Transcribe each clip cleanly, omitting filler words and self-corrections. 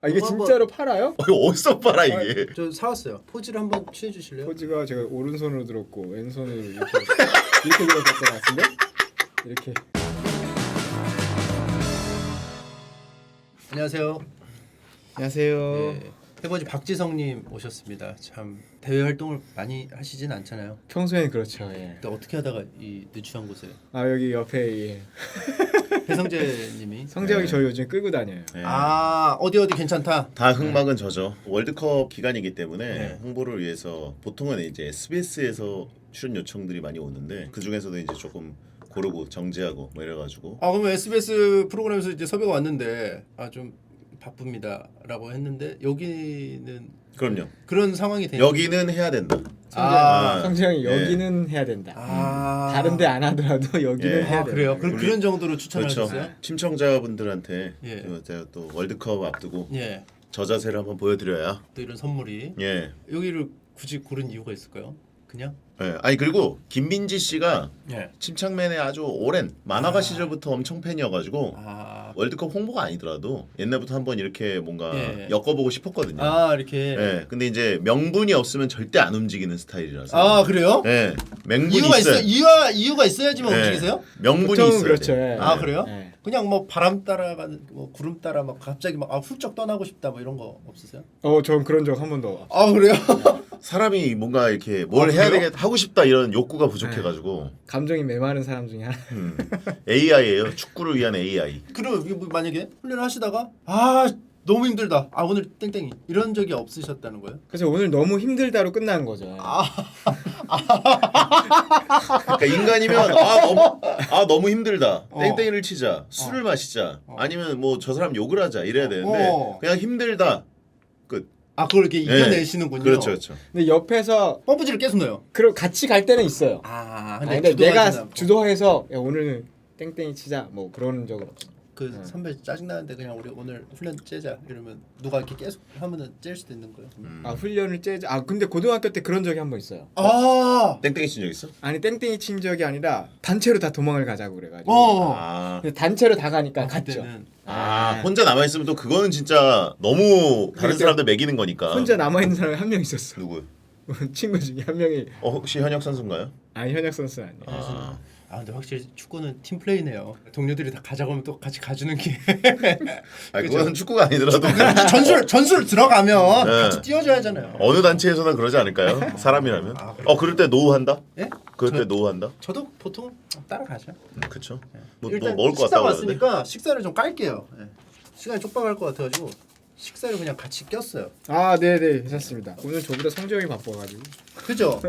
아 이게 진짜로 팔아요? 이거 어디서 팔아 이게? 저 사왔어요. 포즈를 한번 취해 주실래요? 포즈가 제가 오른손으로 들었고 왼손으로 이렇게 이렇게 들었던 것 같은데? 이렇게. 안녕하세요. 안녕하세요. 네, 해버지 박지성님 오셨습니다. 참 대외 활동을 많이 하시진 않잖아요. 평소에는 그렇죠. 예. 근데 어떻게 하다가 이 누추한 곳에 아 여기 옆에 예. 배성재님이 성재 형이 저희 요즘 끌고 다녀요. 네. 아 어디 괜찮다. 다 흑막은 저죠. 월드컵 기간이기 때문에 네. 홍보를 위해서 보통은 이제 SBS에서 출연 요청들이 많이 오는데 그 중에서도 이제 조금 고르고 정지하고 뭐 이래가지고 아 그러면 SBS 프로그램에서 이제 섭외가 왔는데 아 좀 바쁩니다라고 했는데 여기는 그럼요. 그런 상황이 되는 여기는 해야 된다. 아, 성재 형이 네. 여기는 해야 된다. 아 다른데 안 하더라도 여기는 예. 해야 아 된다. 그래요? 그런 정도로 추천하셨어요? 그렇죠. 시청자분들한테 예. 제가 또 월드컵 앞두고 예. 저 자세를 한번 보여드려야 또 이런 선물이 예. 여기를 굳이 고른 이유가 있을까요? 그냥? 예. 아니 그리고 김민지 씨가 예. 침착맨의 아주 오랜 만화가 시절부터 엄청 팬이어가지고 아, 월드컵 홍보가 아니더라도 옛날부터 한번 이렇게 뭔가 예. 엮어보고 싶었거든요. 아 이렇게. 예. 근데 이제 명분이 없으면 절대 안 움직이는 스타일이라서. 아 그래요? 예. 명분이 이유가 있어야. 있어 이유가 있어야지만 예. 움직이세요? 명분이 보통은 있어야 그렇죠. 돼. 예. 아 그래요? 예. 그냥 뭐 바람 따라가는 뭐 구름 따라 막 갑자기 막 훌쩍 떠나고 싶다 뭐 이런 거 없으세요? 전 그런 적 한 번도. 아 그래요? 사람이 뭔가 이렇게 뭘 해야 그래요? 되겠다 하고 싶다 이런 욕구가 부족해가지고 감정이 메마른 사람 중에 하나. AI예요. 축구를 위한 AI. 그럼 이거 뭐 만약에 훈련을 하시다가 아 너무 힘들다. 아 오늘 땡땡이 이런 적이 없으셨다는 거예요? 그래서 오늘 너무 힘들다로 끝난 거죠. 그러니까 인간이면 너무 힘들다. 땡땡이를 치자. 술을 마시자. 아니면 뭐 저 사람 욕을 하자 이래야 되는데 그냥 힘들다. 끝. 아 그걸 이렇게 예. 이겨내시는군요. 그렇죠, 그렇죠. 근데 옆에서 펌프질을 계속 넣어요. 그럼 같이 갈 때는 있어요. 아 근데 내가 주도해서 야, 오늘은 땡땡이 치자 뭐 그런 적은 없어. 그 선배 짜증 나는데 그냥 우리 오늘 훈련 째자 이러면 누가 이렇게 계속 하면은 짤 수도 있는 거예요. 아 훈련을 째자. 아 근데 고등학교 때 그런 적이 한 번 있어요. 아 땡땡이 친 적 있어? 아니 땡땡이 친 적이 아니라 단체로 다 도망을 가자고 그래가지고. 아. 근데 단체로 다 가니까 갔죠. 그때는 혼자 남아 있으면 또 그거는 진짜 너무 다른 그때 사람들 먹이는 거니까. 혼자 남아 있는 사람이 한 명 있었어. 누구? 친구 중에 한 명이 혹시 현역 선수인가요? 아니 현역 선수 아니에요. 아 근데 확실히 축구는 팀 플레이네요. 동료들이 다 가자고 하면 또 같이 가주는 게 아니 그거는 축구가 아니더라도 전술 들어가면 네. 같이 뛰어줘야 하잖아요. 어느 단체에서나 그러지 않을까요? 사람이라면. 그럴 때 노후 한다? 예? 그럴 때 노후 한다? 저도 보통 따라가죠. 그쵸. 뭐 일단 먹을 거 식사 같다고 그러는데. 왔으니까 식사를 좀 깔게요. 예. 시간이 촉박할 것 같아가지고 식사를 그냥 같이 꼈어요. 아 네네 괜찮습니다. 오늘 저보다 성재형이 바빠가지고. 그죠?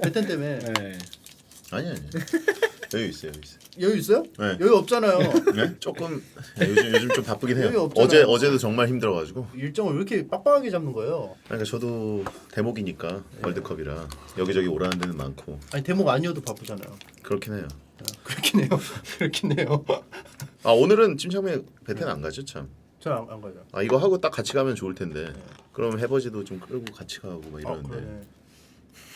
베텐 때문에 네. 아니 여유 있어요. 여유 있어요? 네. 여유 없잖아요. 네? 조금 요즘 좀 바쁘긴 해요. 여유 없잖아요. 어제도 정말 힘들어가지고. 일정을 왜 이렇게 빡빡하게 잡는 거예요? 그러니까 저도 대목이니까 월드컵이라 여기저기 오라는 데는 많고 아니 대목 아니어도 바쁘잖아요. 그렇긴 해요. 그렇긴 해요. 그렇긴 해요. 아 오늘은 찜청맨 베텐 안 가죠 참. 저안 가죠. 아 이거 하고 딱 같이 가면 좋을 텐데. 그럼 해버지도 좀 끌고 같이 가고 막 이러는데. 그러네.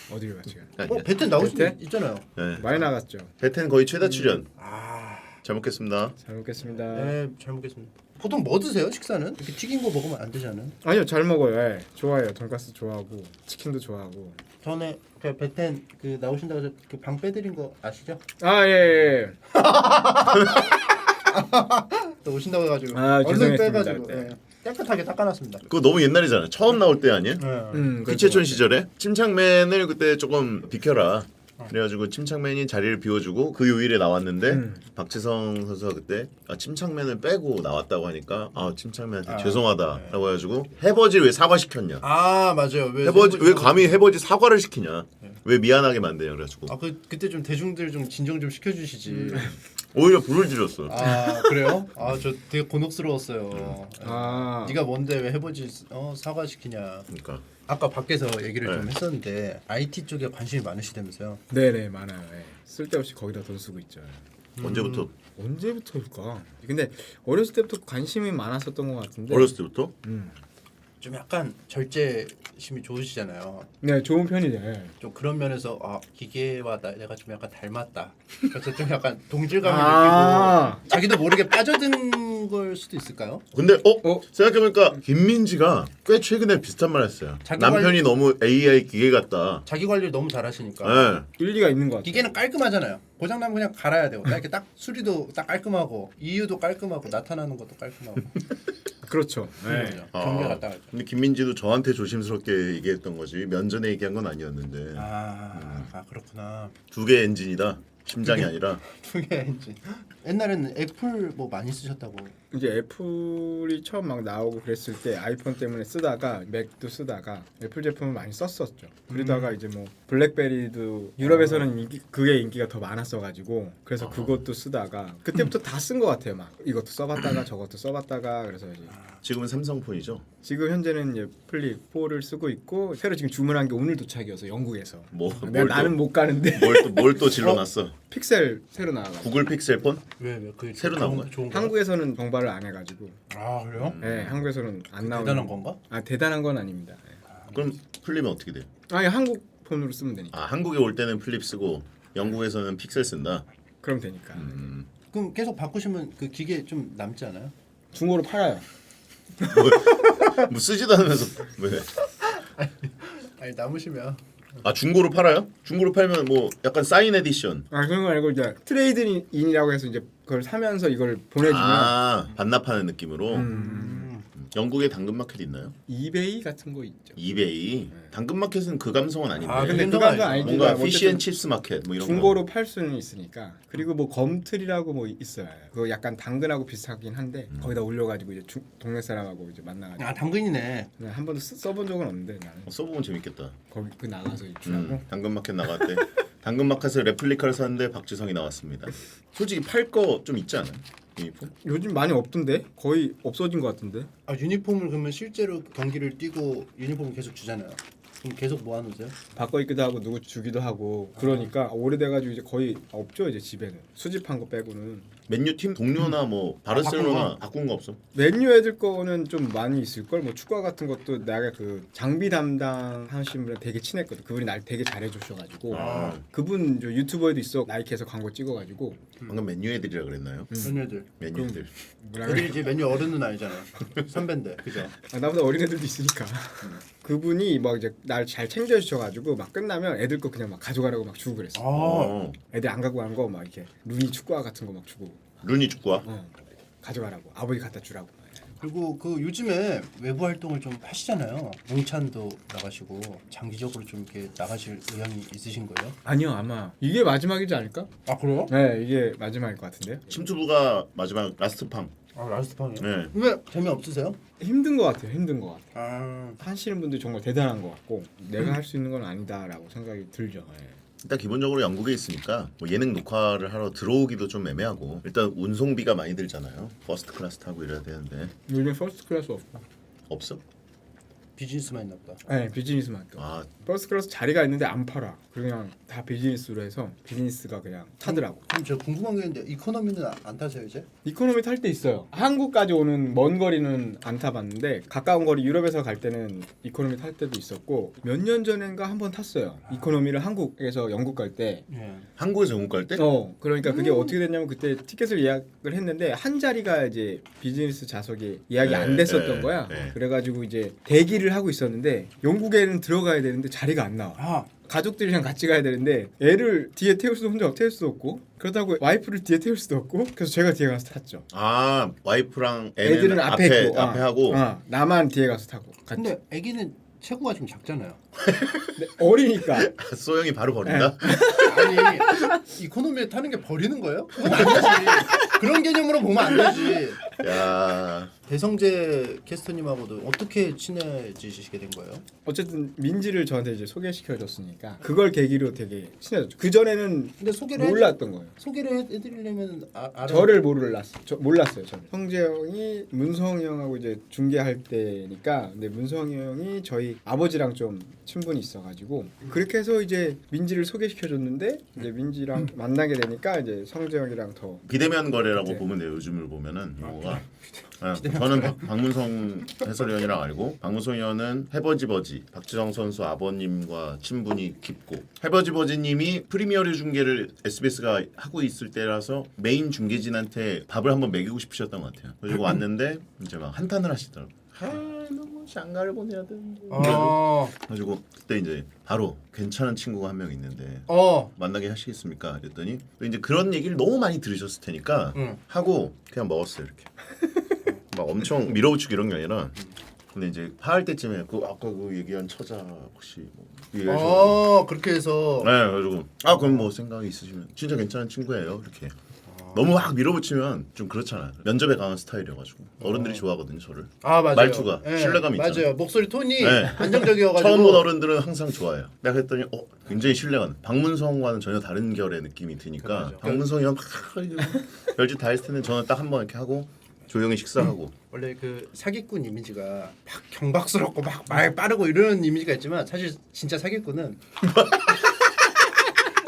어디를 갔지? 아니야. 베텐 나올 수도 베텐? 있잖아요. 네. 많이 나갔죠. 베텐 거의 최다 출연. 아, 잘 먹겠습니다. 잘 먹겠습니다. 네, 잘 먹겠습니다. 보통 뭐 드세요? 식사는? 이렇게 튀긴 거 먹으면 안 되잖아요. 아니요 잘 먹어요. 예. 좋아해요. 돈가스 좋아하고 치킨도 좋아하고. 전에 그 베텐 그 나오신다고 해서 그 방 빼드린 거 아시죠? 아 예. 또 오신다고 해가지고 아, 얼른 죄송했습니다, 빼가지고 그때. 예. 깨끗하게 닦아놨습니다. 그거 너무 옛날이잖아. 처음 나올 때 아니야? 귀채촌 시절에 침착맨을 그때 조금 비켜라. 그래가지고 침착맨이 자리를 비워주고 그 요일에 나왔는데 박지성 선수가 그때 침착맨을 빼고 나왔다고 하니까 침착맨한테 죄송하다라고 해가지고 해버지 왜 사과시켰냐. 아 맞아요. 왜 감히 해버지 사과를 시키냐. 왜 미안하게 만드냐 그래가지고 그때 좀 대중들 좀 진정 좀 시켜주시지. 오히려 불을 질렀어. 아 그래요? 아 저 되게 곤혹스러웠어요. 아. 네가 뭔데 왜 해보지 사과시키냐. 그러니까 아까 밖에서 얘기를 좀 네. 했었는데 IT 쪽에 관심이 많으시다면서요? 네네 많아요. 예. 쓸데없이 거기다 돈 쓰고 있죠. 언제부터? 언제부터일까? 근데 어렸을 때부터 관심이 많았었던 것 같은데. 어렸을 때부터? 좀 약간 절제심이 좋으시잖아요. 네 좋은 편이죠. 예. 좀 그런 면에서 기계와 내가 좀 약간 닮았다. 그래서 좀 약간 동질감을 아. 느끼고 자기도 모르게 빠져든 그런 걸 수도 있을까요? 근데 생각해보니까 김민지가 꽤 최근에 비슷한 말 했어요. 자기 남편이 너무 AI 기계 같다. 자기 관리를 너무 잘하시니까. 네. 일리가 있는 것 같아요. 기계는 깔끔하잖아요. 고장나면 그냥 갈아야 되고 이렇게 딱 수리도 딱 깔끔하고 이유도 깔끔하고 나타나는 것도 깔끔하고. 그렇죠. 네. 경계가 딱. 근데 김민지도 저한테 조심스럽게 얘기했던 거지 면전에 얘기한 건 아니었는데 그렇구나. 두 개 엔진이다. 심장이 아니라. 그게 엔진. 옛날에는 애플 뭐 많이 쓰셨다고. 이제 애플이 처음 막 나오고 그랬을 때 아이폰 때문에 쓰다가 맥도 쓰다가 애플 제품을 많이 썼었죠. 그러다가 이제 뭐 블랙베리도 유럽에서는 그게 인기가 더 많았어가지고 그래서 그것도 쓰다가 그때부터 다 쓴 것 같아요. 막 이것도 써봤다가 저것도 써봤다가 그래서 이제 지금은 삼성폰이죠. 지금 현재는 이제 플립 4를 쓰고 있고 새로 지금 주문한 게 오늘 도착이어서 영국에서 나는 못 가는데 뭘 또 질러놨어. 픽셀 새로 나와가지고 구글 픽셀 폰? 왜 그 새로 나온 거야? 좋은 한국에서는 정발을 안 해가지고 그래요? 네 한국에서는 안 나오는 대단한 건가? 대단한 건 아닙니다. 그럼 플립은 어떻게 돼요? 아니 한국 폰으로 쓰면 되니까. 한국에 올 때는 플립 쓰고 영국에서는 픽셀 쓴다. 그럼 되니까. 그럼 계속 바꾸시면 그 기계 좀 남지 않아요? 중고로 팔아요. 뭐 쓰지도 않으면서 왜? 아니 남으시면. 중고로 팔아요? 중고로 팔면 뭐 약간 사인 에디션. 그런 거 아니고 이제 트레이드인이라고 해서 이제 그걸 사면서 이걸 보내주면 반납하는 느낌으로. 영국에 당근마켓 있나요? 이베이 같은 거 있죠. 이베이. 당근마켓은 그 감성은 아닌데. 근데 그 감성 아니지. 뭔가 피시앤칩스 마켓 뭐 이런 중고로 거. 팔 수는 있으니까. 그리고 뭐 검틀이라고 뭐 있어요. 그거 약간 당근하고 비슷하긴 한데 거기다 올려가지고 이제 동네 사람하고 이제 만나가지고. 당근이네. 한 번도 써본 적은 없는데 나는. 써보면 재밌겠다. 거기 그 나가서 주라고. 당근마켓 나갔대. 당근마켓에서 레플리카를 샀는데 박지성이 나왔습니다. 솔직히 팔 거 좀 있지 않아요? 유니폼? 요즘 많이 없던데 거의 없어진 것 같은데. 유니폼을 그러면 실제로 경기를 뛰고 유니폼을 계속 주잖아요. 그럼 계속 모아놓으세요? 바꿔 입기도 하고 누구 주기도 하고 그러니까 오래돼가지고 이제 거의 없죠 이제 집에는 수집한 거 빼고는. 맨유 팀 동료나 뭐 바르셀로나 바꾼 거 없어? 맨유 애들 거는 좀 많이 있을 걸. 뭐 축구 같은 것도 내가 그 장비 담당 하신 분이랑 되게 친했거든. 그분이 날 되게 잘해주셔가지고 그분 저 유튜버에도 있어. 나이키에서 광고 찍어가지고. 방금 맨유 애들이라 그랬나요? 맨유 애들. 애들이 이제 맨유 어른은 아니잖아요. 선배인데 그죠? 나보다 어린 애들도 있으니까. 그분이 막 이제 날 잘 챙겨주셔가지고 막 끝나면 애들 거 그냥 막 가져가라고 막 주고 그랬어. 애들 안 갖고 간 거 막 이렇게 루니 축구화 같은 거 막 주고. 루니 축구화? 가져가라고. 아버지 갖다 주라고. 그리고 그 요즘에 외부 활동을 좀 하시잖아요. 몽찬도 나가시고 장기적으로 좀 이렇게 나가실 의향이 있으신 거예요? 아니요 아마 이게 마지막이지 않을까? 그래요? 네 이게 마지막일 것 같은데요. 침투부가 마지막 라스트 팜. 라스트 팡이요? 네. 왜 재미 없으세요? 힘든 것 같아요. 힘든 것 같아요. 하시는 분들 정말 대단한 것 같고 내가 할 수 있는 건 아니다라고 생각이 들죠. 일단 기본적으로 영국에 있으니까 뭐 예능 녹화를 하러 들어오기도 좀 애매하고 일단 운송비가 많이 들잖아요. 퍼스트 클래스 타고 이래야 되는데 요즘 퍼스트 클래스 없고. 없어? 비즈니스만 있나 보다. 네 비즈니스만. 퍼스트 클래스 자리가 있는데 안 팔아. 그냥 다 비즈니스로 해서 비즈니스가 그냥 타더라고. 그럼 제가 궁금한 게 있는데 이코노미는 안 타세요 이제? 이코노미 탈 때 있어요. 한국까지 오는 먼 거리는 안 타봤는데 가까운 거리 유럽에서 갈 때는 이코노미 탈 때도 있었고 몇 년 전인가 한 번 탔어요. 이코노미를 한국에서 영국 갈 때. 한국에서 영국 갈 때? 그러니까 그게 어떻게 됐냐면 그때 티켓을 예약을 했는데 한 자리가 이제 비즈니스 좌석이 예약이 안 됐었던 거야. 그래가지고 이제 대기를 하고 있었는데 영국에는 들어가야 되는데 자리가 안 나와. 가족들이랑 같이 가야 되는데 애를 뒤에 태울 수도 혼자 태울 수도 없고 그렇다고 와이프를 뒤에 태울 수도 없고 그래서 제가 뒤에 가서 탔죠. 와이프랑 애들은 앞에 있고 앞에 하고 나만 뒤에 가서 타고. 근데 애기는 체구가 좀 작잖아요. 근데 어리니까. 소영이 바로 버린다? 아니 이코노미에 타는 게 버리는 거예요? 그건 아니지. 그런 개념으로 보면 안 되지. 야. 배성재 캐스터님하고도 어떻게 친해지시게 된 거예요? 어쨌든 민지를 저한테 이제 소개시켜줬으니까 그걸 계기로 되게 친해졌죠. 그 전에는 근데 소개를 몰랐던 거예요. 소개를 해드리려면 저를 몰랐어요. 저는 성재 형이 문성이 형하고 이제 중계할 때니까 근데 문성이 형이 저희 아버지랑 좀 친분이 있어가지고 그렇게 해서 이제 민지를 소개시켜줬는데 이제 민지랑 만나게 되니까 이제 성재형이랑 더 비대면 거래라고 네. 보면 돼요. 요즘을 보면은 용어가. 저는 박문성 해설위원이랑 알고 박문성 위원은 해버지버지 박지성 선수 아버님과 친분이 깊고 해버지버지님이 프리미어리그 중계를 SBS가 하고 있을 때라서 메인 중계진한테 밥을 한번 먹이고 싶으셨던 것 같아요. 그리고 왔는데 이제 막 한탄을 하시더라고요. 너무 장가를 보내야 되는데. 그래가지고 그때 이제 바로 괜찮은 친구가 한 명 있는데 만나게 하시겠습니까? 그랬더니 이제 그런 얘기를 너무 많이 들으셨을 테니까 하고 그냥 먹었어요 이렇게. 막 엄청 밀어붙이고 이런 게 아니라 근데 이제 파할 때쯤에 그 아까 그 얘기한 처자 혹시 뭐 그렇게 해서 네 그래가지고 그럼 뭐 생각이 있으시면 진짜 괜찮은 친구예요 이렇게 너무 막 밀어붙이면 좀 그렇잖아요. 면접에 강한 스타일이어가지고 어른들이 좋아하거든요 저를. 맞아요. 말투가 신뢰감이 있잖아요. 맞아요. 목소리 톤이 네. 안정적이어가지고 처음 본 어른들은 항상 좋아해요. 내가 그랬더니 굉장히 신뢰가 박문성과는 전혀 다른 결의 느낌이 드니까 맞아. 박문성이 막 별짓 다 했을 텐데 저는 딱 한 번 이렇게 하고 조용히 식사하고 원래 그 사기꾼 이미지가 막 경박스럽고 막 말 빠르고 이런 이미지가 있지만 사실 진짜 사기꾼은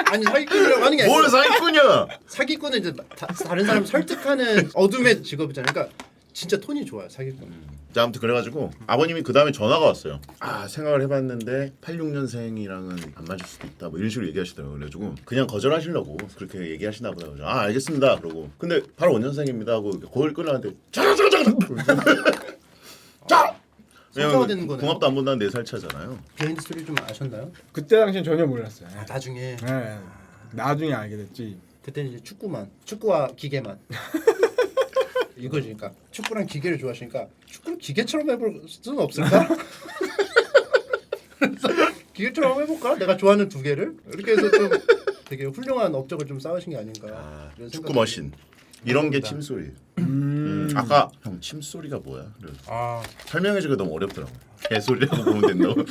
아니 사기꾼이라고 하는 게 아니라 뭘 사기꾼이야? 사기꾼은 이제 다른 사람 설득하는 어둠의 직업이잖아요. 그러니까 진짜 톤이 좋아요 사기꾼. 자, 아무튼 그래가지고 아버님이 그 다음에 전화가 왔어요. 생각을 해봤는데 86년생이랑은 안 맞을 수도 있다 뭐 이런 식으로 얘기하시더라고요. 그래가지고 그냥 거절하시려고 그렇게 얘기하시나 보다. 그래서 알겠습니다 그러고 근데 85년생입니다 하고 거울 끌어놨는데 자 성사가 되는 거네요. 궁합도 안 본다는 4살 차잖아요. 비하인드 스토리 좀 아셨나요? 그때 당시엔 전혀 몰랐어요. 나중에 네. 나중에 알게 됐지. 그때는 이제 축구와 기계만 이거지. 그러니까 축구랑 기계를 좋아하시니까 축구를 기계처럼 해볼 수는 없을까? 그래서 기계처럼 해볼까? 내가 좋아하는 두 개를 이렇게 해서 좀 되게 훌륭한 업적을 좀 쌓으신 게 아닌가. 이런 축구 생각이 머신 이런 게 감사합니다. 침소리예요. 아까 형 침소리가 뭐야? 그래서 설명해주기가 너무 어렵더라고. 개소리라고 보면 된다고.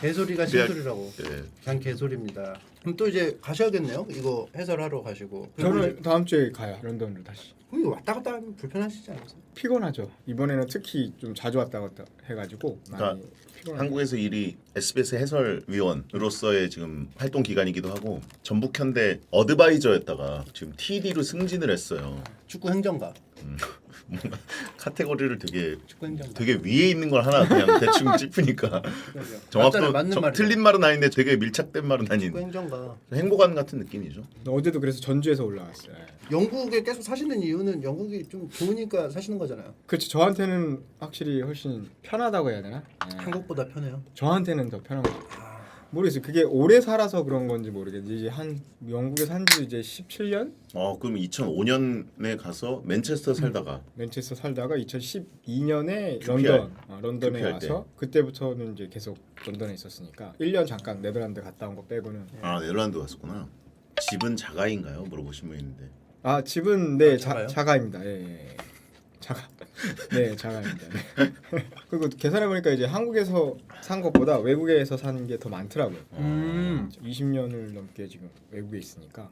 개소리가 신소리라고. 예. 그냥 개소리입니다. 그럼 또 이제 가셔야겠네요. 이거 해설하러 가시고. 저는 다음 주에 가요. 런던으로 다시. 그럼 이거 왔다 갔다 하면 불편하시지 않으세요? 피곤하죠. 이번에는 특히 좀 자주 왔다 갔다 해가지고 많이 피곤하죠. 한국에서 일이 SBS 해설위원으로서의 지금 활동 기간이기도 하고 전북현대 어드바이저였다가 지금 TD로 승진을 했어요. 축구 행정가. 뭔가 카테고리를 축구 행정가. 되게 위에 있는 걸 하나 그냥 대충 짚으니까 정확도 맞는 말이에요. 틀린 말은 아닌데 되게 밀착된 말은 축구 아닌 행정가. 행복한 같은 느낌이죠. 어제도 그래서 전주에서 올라왔어요. 영국에 계속 사시는 이유는 영국이 좀 좋으니까 사시는 거잖아요. 그렇죠. 저한테는 확실히 훨씬 편하다고 해야 되나? 네. 한국보다 편해요. 저한테는 더 편한 것 같아요. 모르겠어요. 그게 오래 살아서 그런 건지 모르겠는데 이제 한 영국에 산 지 이제 17년? 그럼 2005년에 가서 맨체스터 살다가 맨체스터 살다가 2012년에 QPR. 런던에 QPR 와서 그때부터는 이제 계속 런던에 있었으니까 1년 잠깐 네덜란드 갔다 온 거 빼고는. 네덜란드 갔었구나. 집은 자가인가요? 물어보신 분 있는데. 집은 네 자가요? 자가입니다. 예. 자가. 네 자가입니다. 네. 그리고 계산해 보니까 이제 한국에서 산 것보다 외국에서 사는 게 더 많더라고요. 20년을 넘게 지금 외국에 있으니까.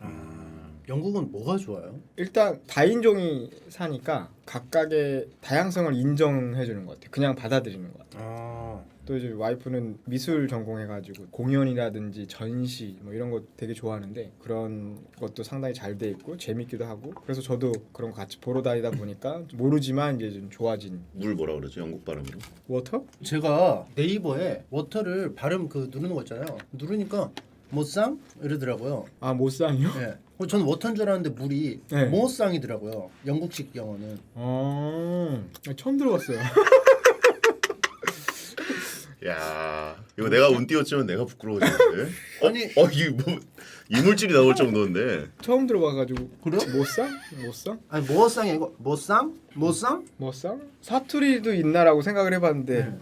영국은 뭐가 좋아요? 일단 다인종이 사니까 각각의 다양성을 인정해 주는 것 같아요. 그냥 받아들이는 것 같아요. 또 이제 와이프는 미술 전공해가지고 공연이라든지 전시 뭐 이런 거 되게 좋아하는데 그런 것도 상당히 잘 돼 있고 재밌기도 하고 그래서 저도 그런 거 같이 보러 다니다 보니까 모르지만 이제 좀 좋아진. 물 뭐라 그러죠? 영국 발음으로? 워터? 제가 네이버에 워터를 발음 누르는 거 있잖아요. 누르니까 모쌍 이러더라고요. 모쌍이요? 네. 저는 워터인 줄 알았는데 물이 네. 모쌍이더라고요. 영국식 영어는. 처음 들어봤어요. 야, 이거 내가 운 띄웠지만 내가 부끄러워지는데. 아니 이게 뭐 이물질이 나올 정도인데. 처음 들어봐가지고. 그래요? 모쌍? 아니 모쌍이 아니고 모쌍? 모쌍? 사투리도 있나라고 생각을 해봤는데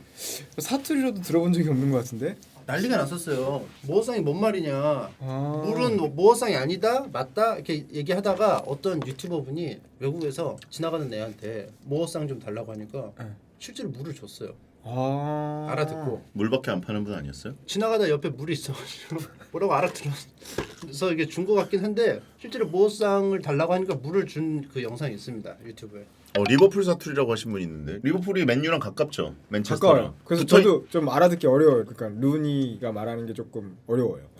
사투리로도 들어본 적이 없는 것 같은데. 난리가 났었어요. 모어쌍이 뭔 말이냐. 아. 물은 모어쌍이 아니다, 맞다 이렇게 얘기하다가 어떤 유튜버 분이 외국에서 지나가는 애한테 모어쌍 좀 달라고 하니까 네. 실제로 물을 줬어요. 아. 알아듣고 물밖에 안 파는 분 아니었어요? 지나가다 옆에 물이 있어가지고 뭐라고 알아들어서 이게 준 것 같긴 한데 실제로 모어쌍을 달라고 하니까 물을 준 그 영상이 있습니다 유튜브에. 리버풀 사투리라고 하신 분이 있는데 리버풀이 맨유랑 가깝죠. 맨체스터랑. 가까워요. 그래서 저도 좀 알아듣기 어려워요. 그러니까 루니가 말하는 게 조금 어려워요.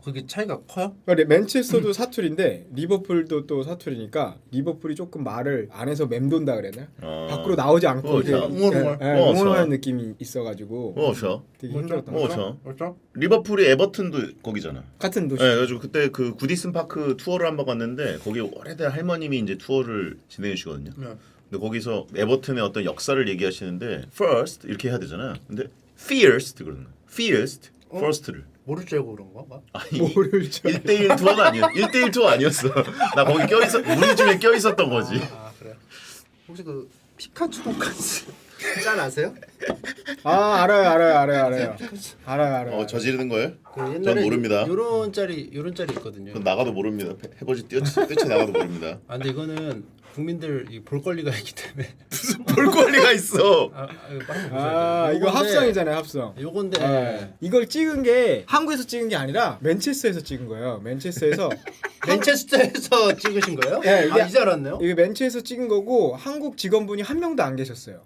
그게 차이가 커요? 그러니까 맨체스터도 사투리인데 리버풀도 또 사투리니까 리버풀이 조금 말을 안에서 맴돈다 그래야 되나? 밖으로 나오지 않고 이렇게 웅얼웅얼하는 느낌이 있어가지고 되게 힘들었던 거죠. 그렇죠? 리버풀이 에버튼도 거기잖아. 같은 도시. 네, 그래가지고 그때 그 구디슨 파크 투어를 한번 갔는데 거기 오래된 할머님이 이제 투어를 진행해 주시거든요. 네. 근데 거기서 에버튼의 어떤 역사를 얘기하시는데 first 이렇게 해야 되잖아. 근데 fierce 그러는 거야. fierce, first를. 모를 줄 알고 그런 거? 아니, 모를 줄 1대1 투어는 아니었어. 1대1 투어 아니었어. 나 거기 껴있어. 우리 중에 껴있었던 거지. 그래요? 혹시 그 피카츄 돈까스 짠 아세요? 알아요. 저지르는 거예요? 그 옛날에 전 모릅니다. 요런 짤이 있거든요. 그건 나가도 모릅니다. 해보지 뛰쳐 나가도 모릅니다. 근데 이거는 국민들 볼 권리가 있기 때문에 무슨 볼 권리가 있어? 이거 합성이잖아요, 합성. 요건데 이걸 찍은 게 한국에서 찍은 게 아니라 맨체스터에서 찍은 거예요. 맨체스터에서 찍으신 거예요? 네, 이제 알았네요. 이게 맨체스터에서 찍은 거고 한국 직원분이 한 명도 안 계셨어요.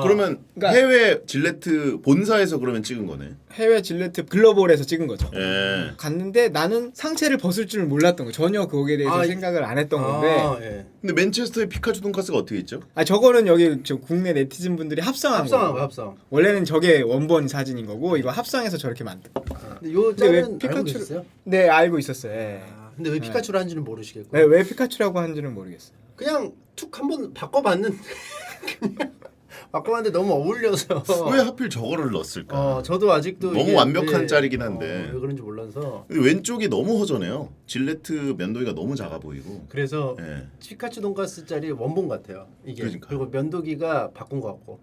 그러면 그러니까 해외 질레트 본사에서 그러면 찍은 거네. 해외 질레트 글로벌에서 찍은 거죠. 예. 갔는데 나는 상체를 벗을 줄 몰랐던 거. 전혀 거기에 대해서 생각을 안 했던 건데. 근데 맨체스터의 피카츄 돈가스가 어떻게 있죠? 저거는 여기 국내 네티즌 분들이 합성한 거예요. 합성. 원래는 저게 원본 사진인 거고 이거 합성해서 저렇게 만든. 근데 요 짤은 알고 계셨어요? 네, 알고 있었어요. 예. 근데 왜 피카츄를 한지는 모르시겠고. 네, 왜 피카츄라고 한지는 모르겠어요. 그냥 툭 한번 바꿔봤는데 너무 어울려서. 왜 하필 저거를 넣었을까? 저도 아직도 너무 완벽한 짤이긴 한데 왜 그런지 몰라서. 근데 왼쪽이 너무 허전해요. 질레트 면도기가 너무 작아 보이고. 그래서 피카츄 돈가스 짤이 원본 같아요. 이게. 그러니까. 그리고 면도기가 바꾼 것 같고.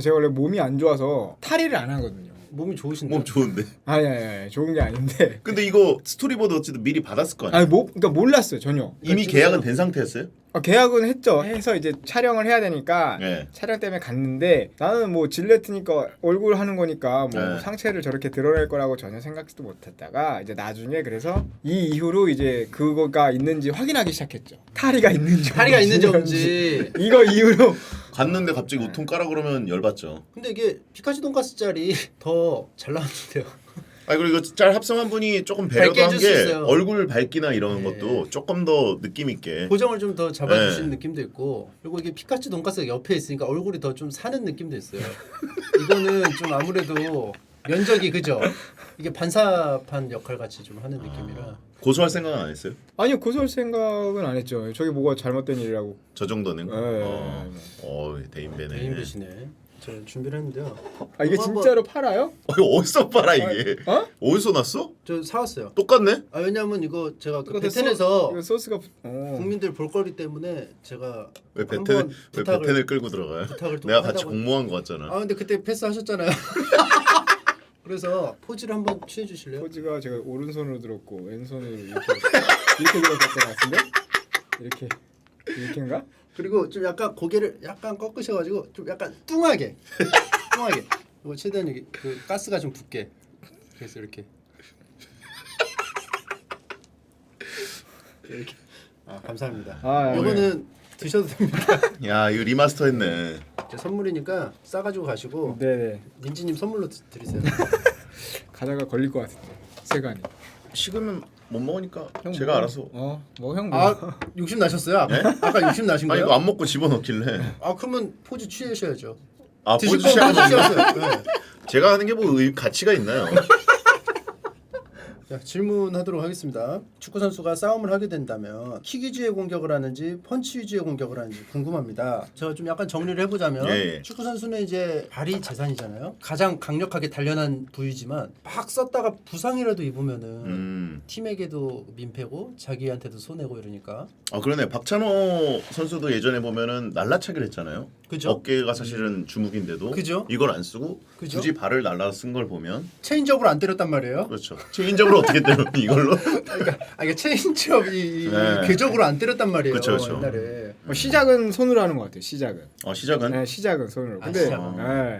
제가 원래 몸이 안 좋아서 탈의를 안 하거든요. 몸이 좋으신데. 몸 좋은데. 아니, 좋은 게 아닌데. 근데 이거 스토리보드 어쨌든 미리 받았을 거 아니야? 그러니까 몰랐어요, 전혀. 이미 계약은 된 상태였어요? 계약은 했죠. 해서 이제 촬영을 해야 되니까 촬영 때문에 갔는데 나는 뭐 질레트니까 얼굴 하는 거니까 뭐 상체를 저렇게 드러낼 거라고 전혀 생각도 못했다가 이제 나중에 그래서 이 이후로 이제 그거가 있는지 확인하기 시작했죠. 탈의가 있는지 없는지. 이거 이후로 갔는데 갑자기 우통 까라 그러면 열받죠. 근데 이게 피카츄 돈가스 짤이 더 잘 나왔는데요. 그리고 이거 짤 합성한 분이 조금 배려도 한 게 있어요. 얼굴 밝기나 이런 것도 조금 더 느낌 있게 고정을 좀 더 잡아주시는 느낌도 있고, 그리고 이게 피카츄 돈가스가 옆에 있으니까 얼굴이 더 좀 사는 느낌도 있어요. 이거는 좀 아무래도 면적이 그죠? 이게 반사판 역할 같이 좀 하는 느낌이라. 고소할 생각은 안 했어요? 아니요, 고소할 생각은 안 했죠. 저게 뭐가 잘못된 일이라고. 저 정도는? 대인배네. 대인배시네. 제가 준비를 했는데요. 이게 진짜로 팔아요? 이거 어디서 팔아 이게? 어디서 났어? 저 사왔어요. 똑같네? 왜냐면 이거 제가 그 베텐에서 이거 소스가 국민들 볼거리 때문에 제가 왜 베텐을 끌고 들어가요? 내가 같이 공모한 거 같잖아. 근데 그때 패스하셨잖아요. 그래서 포즈를 한번 취해 주실래요? 포즈가 제가 오른손으로 들었고 왼손으로 이렇게 들었던 것 같은데? 이렇게인가? 그리고 좀 약간 고개를 약간 꺾으셔가지고 좀 약간 뚱하게 이거 최대한 여기 그 가스가 좀 붙게. 그래서 이렇게 감사합니다. 이거는 드셔도 됩니다. 야, 이거 리마스터했네. 제 선물이니까 싸가지고 가시고. 네네. 민지님 선물로 드리세요. 가다가 걸릴 것 같은데 세간이. 식으면 못 먹으니까 제가 알아서. 욕심 나셨어요? 아까 욕심 나신 거예요? 이거 안 먹고 집어넣길래. 그러면 포즈 취하셔야죠. 포즈 취하면 제가 하는 게 뭐 가치가 있나요? 자, 질문하도록 하겠습니다. 축구 선수가 싸움을 하게 된다면 킥 위주의 공격을 하는지 펀치 위주의 공격을 하는지 궁금합니다. 제가 좀 약간 정리를 해보자면 축구 선수는 이제 발이 재산이잖아요. 가장 강력하게 단련한 부위지만 막 썼다가 부상이라도 입으면은 팀에게도 민폐고 자기한테도 손해고 이러니까. 그러네. 박찬호 선수도 예전에 보면은 날라차기를 했잖아요. 그죠? 어깨가 사실은 주먹인데도 그죠? 이걸 안 쓰고 그죠? 굳이 발을 날라 쓴 걸 보면 체인지업으로 안 때렸단 말이에요. 그렇죠. 체인지업으로 어떻게 때려 이걸로? 그러니까 체인지업이 궤적으로 안 때렸단 말이에요. 그렇죠. 옛날에. 시작은 손으로 하는 것 같아요. 시작은. 시작은? 네, 시작은 손으로. 근데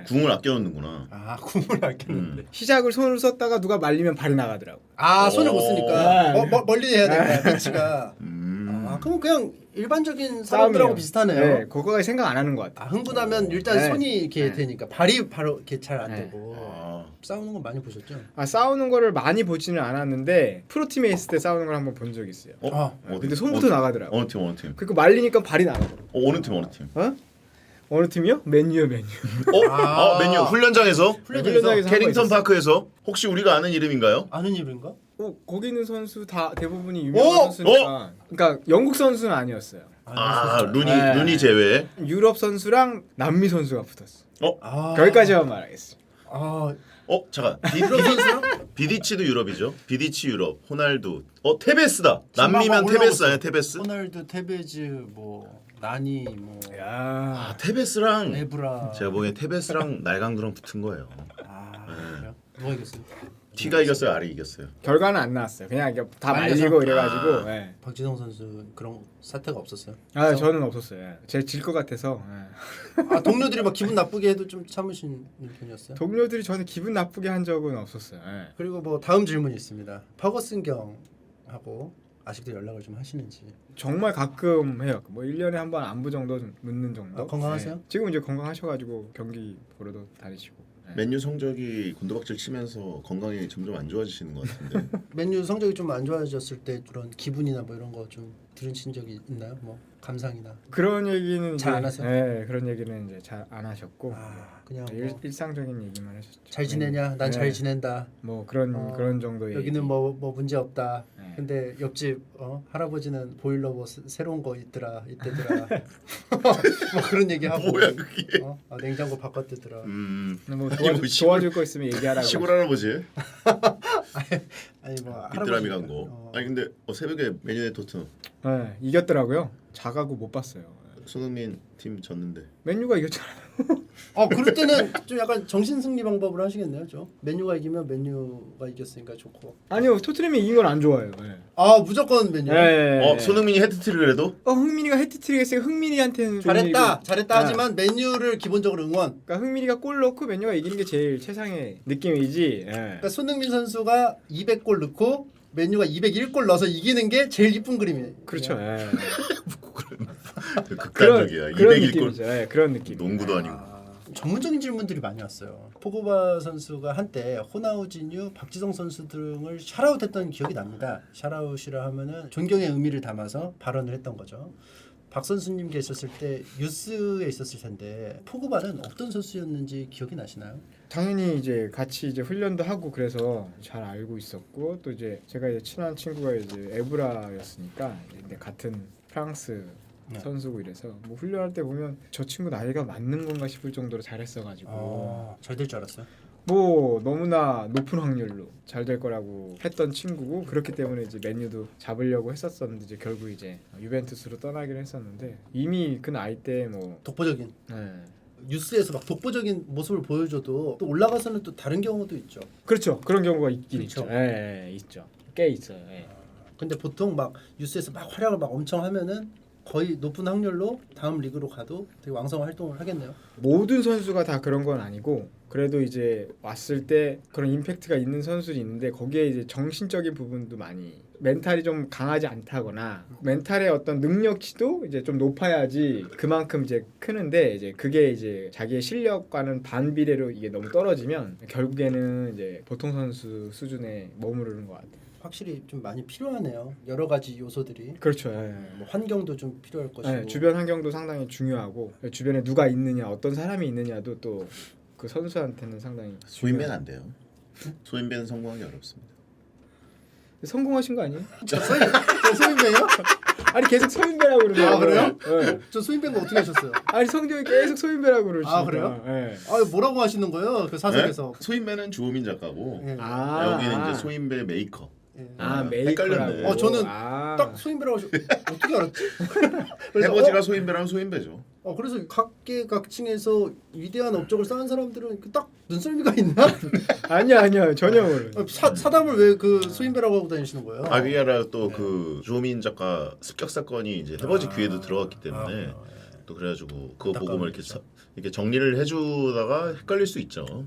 궁을 아껴놓는구나. 궁을 아꼈는데. 시작을 손으로 썼다가 누가 말리면 발이 나가더라고. 손을 못 쓰니까 멀리 해야 되니까 피치가. 아 그럼 그냥 일반적인 사람들하고 비슷하네요. 네, 그거까지 생각 안 하는 것 같아. 아 흥분하면 일단 네. 손이 이렇게 네. 되니까 발이 바로 이렇게 잘 안 네. 되고 싸우는 건 많이 보셨죠? 아 싸우는 거를 많이 보지는 않았는데 프로팀에 있을 때 싸우는 걸 한번 본 적이 있어요. 근데 손부터 나가더라고. 어느 팀? 그리고 말리니까 발이 나가더라고. 어느 팀? 어느 팀이요? 맨유요. 맨유 훈련장에서 훈련장에서 캐링턴 파크에서 혹시 우리가 아는 이름인가요? 아는 이름인가? 거기 있는 선수 다 대부분이 유명한 선수니까. 그러니까 영국 선수는 아니었어요. 루니 제외. 유럽 선수랑 남미 선수가 붙었어. 아. 거기까지만 말하겠어. 잠깐. 유럽 선수랑? 비디치도 유럽이죠. 비디치 유럽. 호날두. 테베스다. 남미면 테베스 아니야? 테베스? 호날두, 테베즈, 나니, 야. 테베스랑 에브라. 제가 보기엔 테베스랑 날강두랑 붙은 거예요. 그래요? 누가 이겼어요? T가 이겼어요, R이 이겼어요. 결과는 안 나왔어요. 그냥 이게 다 말려서? 말리고 이래가지고. 네. 박지성 선수 그런 사태가 없었어요? 저는 없었어요. 제가 질 것 같아서. 동료들이 막 기분 나쁘게 해도 좀 참으시는 편이었어요? 동료들이 저는 기분 나쁘게 한 적은 없었어요. 그리고 다음 질문이 있습니다. 퍼거슨 경하고 아직도 연락을 좀 하시는지. 정말 가끔 해요. 1년에 한 번 안부 정도 묻는 정도. 건강하세요? 네. 지금 이제 건강하셔가지고 경기 보러도 다니시고. 맨유 성적이 곤두박질 치면서 건강이 점점 안 좋아지시는 것 같은데. 맨유 성적이 좀 안 좋아졌을 때 그런 기분이나 이런 거 좀 들으신 적이 있나요? 감상이나. 그런 얘기는 잘 안 하세요? 네, 그런 얘기는 이제 잘 안 하셨고. 그냥 일상적인 얘기만 하셨죠. 잘 지내냐? 난 잘 지낸다. 그런 정도 얘기. 여기는 문제 없다. 네. 근데 옆집 할아버지는 보일러 새로운 거 있더라. 이때더라. 그런 얘기 하고. 뭐야 그게? 냉장고 바꿨대더라. 도와줄 거 있으면 얘기하라고. 시골 할아버지? 아니 빗드라미 간 거. 아니 근데 새벽에 맨유 대 토트넘. 네, 이겼더라고요. 자가고 못 봤어요. 손흥민 팀 졌는데. 맨유가 이겼잖아요. 그럴 때는 좀 약간 정신 승리 방법을 하시겠네요, 좀. 맨유가 이기면 맨유가 이겼으니까 좋고. 아니요, 토트넘이 이긴 걸 안 좋아해요. 네. 무조건 맨유. 네. 손흥민이 헤트트릭을 해도? 흥민이가 헤트트릭 했으니까 흥민이한테는 잘했다 하지만 맨유를 기본적으로 응원. 그러니까 흥민이가 골 넣고 맨유가 이기는 게 제일 최상의 느낌이지. 그러니까 손흥민 선수가 200골 넣고 맨유가 201골 넣어서 이기는 게 제일 이쁜 그림이에요. 그렇죠. 극단적이야. 201골. 네, 그런 느낌. 농구도 아니고. 전문적인 질문들이 많이 왔어요. 포그바 선수가 한때 호나우지뉴, 박지성 선수 등을 샤라웃했던 기억이 납니다. 샤라웃이라 하면은 존경의 의미를 담아서 발언을 했던 거죠. 박 선수님 계셨을 때 유스에 있었을 텐데 포그바는 어떤 선수였는지 기억이 나시나요? 당연히 이제 같이 이제 훈련도 하고 그래서 잘 알고 있었고 또 이제 제가 이제 친한 친구가 이제 에브라였으니까 근데 같은 프랑스 선수고 이래서 훈련할 때 보면 저 친구 나이가 맞는 건가 싶을 정도로 잘했어가지고 잘 될 줄 알았어요. 너무나 높은 확률로 잘 될 거라고 했던 친구고 그렇기 때문에 이제 맨유도 잡으려고 했었었는데 이제 결국 이제 유벤투스로 떠나긴 했었는데 이미 그 나이 때 독보적인. 뉴스에서 막 독보적인 모습을 보여줘도 또 올라가서는 또 다른 경우도 있죠. 그렇죠. 그런 경우가 있긴 그렇죠. 있죠. 있죠. 꽤 있어요. 근데 보통 막 뉴스에서 막 활약을 막 엄청 하면은 거의 높은 확률로 다음 리그로 가도 되게 왕성한 활동을 하겠네요. 모든 선수가 다 그런 건 아니고 그래도 이제 왔을 때 그런 임팩트가 있는 선수들이 있는데 거기에 이제 정신적인 부분도 많이 멘탈이 좀 강하지 않다거나 멘탈의 어떤 능력치도 이제 좀 높아야지 그만큼 이제 크는데 이제 그게 이제 자기의 실력과는 반비례로 이게 너무 떨어지면 결국에는 이제 보통 선수 수준에 머무르는 것 같아요. 확실히 좀 많이 필요하네요. 여러 가지 요소들이. 그렇죠. 환경도 좀 필요할 것이고. 주변 환경도 상당히 중요하고 주변에 누가 있느냐, 어떤 사람이 있느냐도 또 그 선수한테는 상당히 소인배는 안 돼요. 소인배는 성공하기 어렵습니다. 성공하신 거 아니에요? 저 소인배요? 아니 계속 소인배라고 그러더라고요. 그래요? 네. 저 소인배인 거 어떻게 하셨어요? 아니 성경이 계속 소인배라고 그러시니까. 그래요? 네. 뭐라고 하시는 거예요? 그 사석에서. 네? 소인배는 주호민 작가고 네. 여기는 이제 소인배 메이커. 메이커라고. 저는 딱 소인배라고 어떻게 알았지? 해버지가 소인배라면 소인배죠. 그래서 각계각층에서 위대한 업적을 쌓은 사람들은 딱 눈썰미가 있나? 아니야 전혀 모르. 사담을 왜 그 소인배라고 하고 다니시는 거예요? 그게 아니라 또 그 주호민 작가 습격 사건이 이제 해버지 귀에도 들어갔기 때문에 또 그래가지고 그거 보고 이렇게 정리를 해주다가 헷갈릴 수 있죠.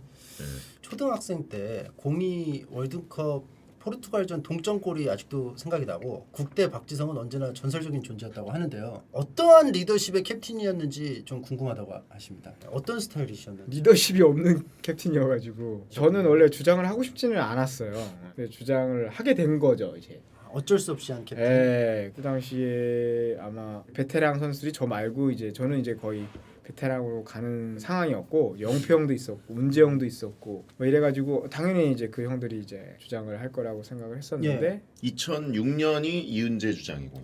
초등학생 때 02 월드컵 포르투갈전 동점골이 아직도 생각이 나고 국대 박지성은 언제나 전설적인 존재였다고 하는데요. 어떠한 리더십의 캡틴이었는지 좀 궁금하다고 하십니다. 어떤 스타일이셨는지. 리더십이 없는 캡틴이어가지고 저는 원래 주장을 하고 싶지는 않았어요. 근데 주장을 하게 된 거죠 이제. 어쩔 수 없이 한 캡틴. 그 당시에 아마 베테랑 선수들이 저 말고 이제 저는 이제 거의 베테랑으로 가는 상황이었고 영표 형도 있었고 문재 형도 있었고 뭐 이래가지고 당연히 이제 그 형들이 이제 주장을 할 거라고 생각을 했었는데 2006년이 이은재 주장이고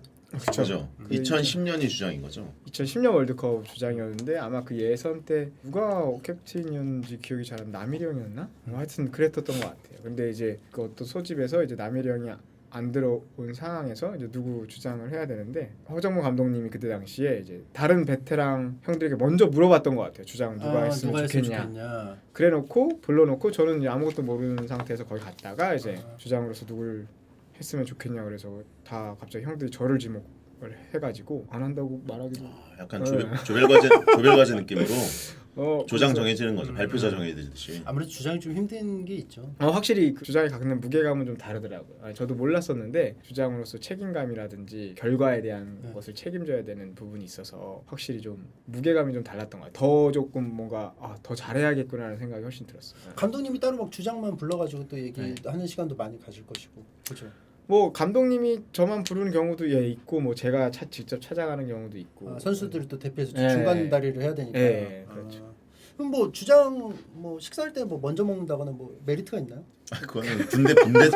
그렇죠. 2010년이 주장인 거죠. 2010년 월드컵 주장이었는데 아마 그 예선 때 누가 캡틴이었는지 기억이 잘 안 나. 남일이 형이었나? 하여튼 그랬었던 것 같아요. 근데 이제 그 어떤 소집에서 이제 남일이 형이 안 들어온 상황에서 이제 누구 주장을 해야 되는데 허정무 감독님이 그때 당시에 이제 다른 베테랑 형들에게 먼저 물어봤던 것 같아요. 주장 누가 했으면 좋겠냐. 그래놓고 불러놓고 저는 이제 아무것도 모르는 상태에서 거기 갔다가 이제 주장으로서 누굴 했으면 좋겠냐 그래서 다 갑자기 형들이 저를 지목을 해가지고 안 한다고 말하기도 약간 조별과제 느낌으로 조장 정해지는 거죠. 발표자 정해지듯이. 아무래도 주장이 좀 힘든 게 있죠. 확실히 그 주장이 갖는 무게감은 좀 다르더라고요. 저도 몰랐었는데 주장으로서 책임감이라든지 결과에 대한 것을 책임져야 되는 부분이 있어서 확실히 좀 무게감이 좀 달랐던 것 같아요. 더 조금 뭔가 더 잘해야겠구나라는 생각이 훨씬 들었어요. 감독님이 따로 막 주장만 불러가지고 또 얘기하는 시간도 많이 가질 것이고 그렇죠. 뭐 감독님이 저만 부르는 경우도 있고 뭐 제가 직접 찾아가는 경우도 있고 선수들을 또 대표해서 중간 다리를 해야 되니까. 그렇죠. 그럼 뭐 주장 뭐 식사할 때 뭐 먼저 먹는다거나 뭐 메리트가 있나요? 그거는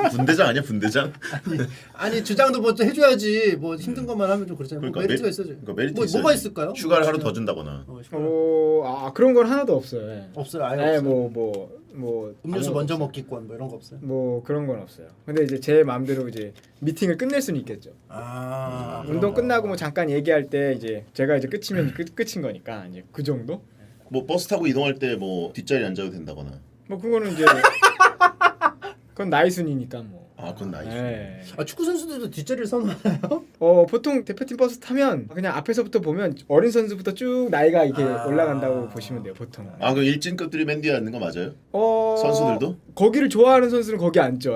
분대장 아니야 분대장? 아니 주장도 뭐 또 해줘야지 뭐 힘든 것만 하면 좀 그렇잖아요. 그러니까 뭐 메리트가 있어야죠. 그러니까 메리트 뭐가 있을까요? 휴가를 하루 더 준다거나. 그런 건 하나도 없어요. 없어요. 아예 없어요. 뭐 음료수 먼저 먹기권 뭐 이런 거 없어요? 뭐 그런 건 없어요. 근데 이제 제 마음대로 이제 미팅을 끝낼 수는 있겠죠. 운동 끝나고 뭐 잠깐 얘기할 때 이제 제가 이제 끝이면 끝인 거니까 이제 그 정도? 뭐 버스 타고 이동할 때 뭐 뒷자리 앉아도 된다거나. 뭐 그거는 이제 그건 나이 순이니까 뭐. 그건 나이죠. 축구 선수들도 뒷자리를 선호하나요? 보통 대표팀 버스 타면 그냥 앞에서부터 보면 어린 선수부터 쭉 나이가 이렇게 올라간다고 보시면 돼요, 보통. 그럼 일진급들이 맨 뒤에 앉는 거 맞아요? 선수들도? 거기를 좋아하는 선수는 거기 앉죠.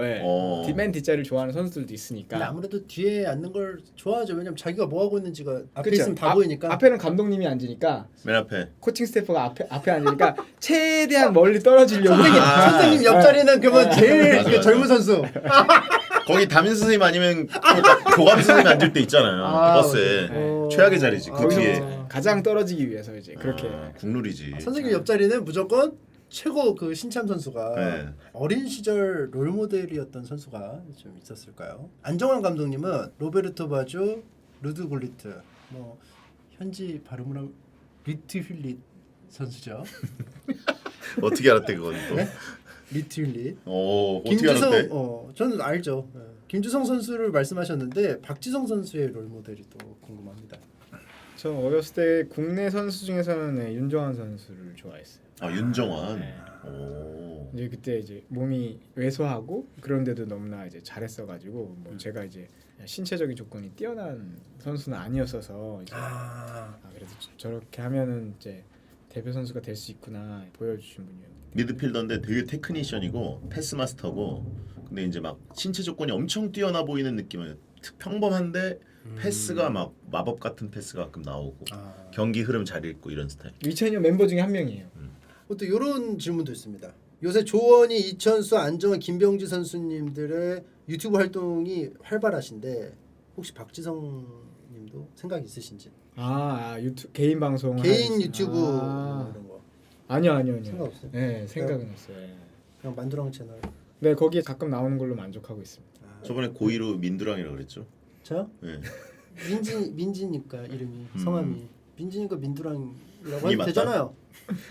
맨 뒷자리를 좋아하는 선수들도 있으니까. 근데 아무래도 뒤에 앉는 걸 좋아하죠. 왜냐면 자기가 뭐 하고 있는지가 앞에 있으면 다 보이니까. 앞에는 감독님이 앉으니까. 맨 앞에. 코칭 스태프가 앞에 앉으니까 최대한 멀리 떨어지려고. 선생님 옆자리는 그러면 제일 젊은 선수. 거기 담임 선생님 아니면 교감 선생님 앉을 때 있잖아요. 버스에. 최악의 자리지. 그 뒤에. 가장 떨어지기 위해서 이제 그렇게. 국룰이지. 선생님 옆자리는 무조건 최고 그 신참 선수가 어린 시절 롤 모델이었던 선수가 좀 있었을까요? 안정환 감독님은 로베르토 바조, 루드 굴리트, 뭐 현지 발음을 하면 리트휠릿 선수죠. 어떻게 알았대 그건 또? 네? 리트휠릿. 어떻게 알았대? 저는 알죠. 김주성 선수를 말씀하셨는데 박지성 선수의 롤 모델이 또 궁금합니다. 저 어렸을 때 국내 선수 중에서는 윤정환 선수를 좋아했어요. 윤정환. 이제 그때 이제 몸이 왜소하고 그런데도 너무나 이제 잘했어가지고 뭐 제가 이제 신체적인 조건이 뛰어난 선수는 아니었어서 이제 그래도 저렇게 하면은 이제 대표 선수가 될 수 있구나 보여주신 분이에요. 미드필더인데 되게 테크니션이고 패스 마스터고 근데 이제 막 신체 조건이 엄청 뛰어나 보이는 느낌은 평범한데 패스가 막 마법 같은 패스가 가끔 나오고 경기 흐름 잘 읽고 이런 스타일. 2002년 멤버 중에 한 명이에요. 또 이런 질문도 있습니다. 요새 조원희, 이천수, 안정환, 김병지 선수님들의 유튜브 활동이 활발하신데 혹시 박지성님도 생각 있으신지? 개인 방송 개인 유튜브 이런 거. 아니요. 생각 없어요? 네, 생각은 없어요. 그냥 만두랑 채널. 네, 거기에 가끔 나오는 걸로 만족하고 있습니다. 저번에 고2로 민두랑이라고 그랬죠? 저요? 네. 민지니까 이름이 성함이 민지니까 민두랑이라고 해도 되잖아요.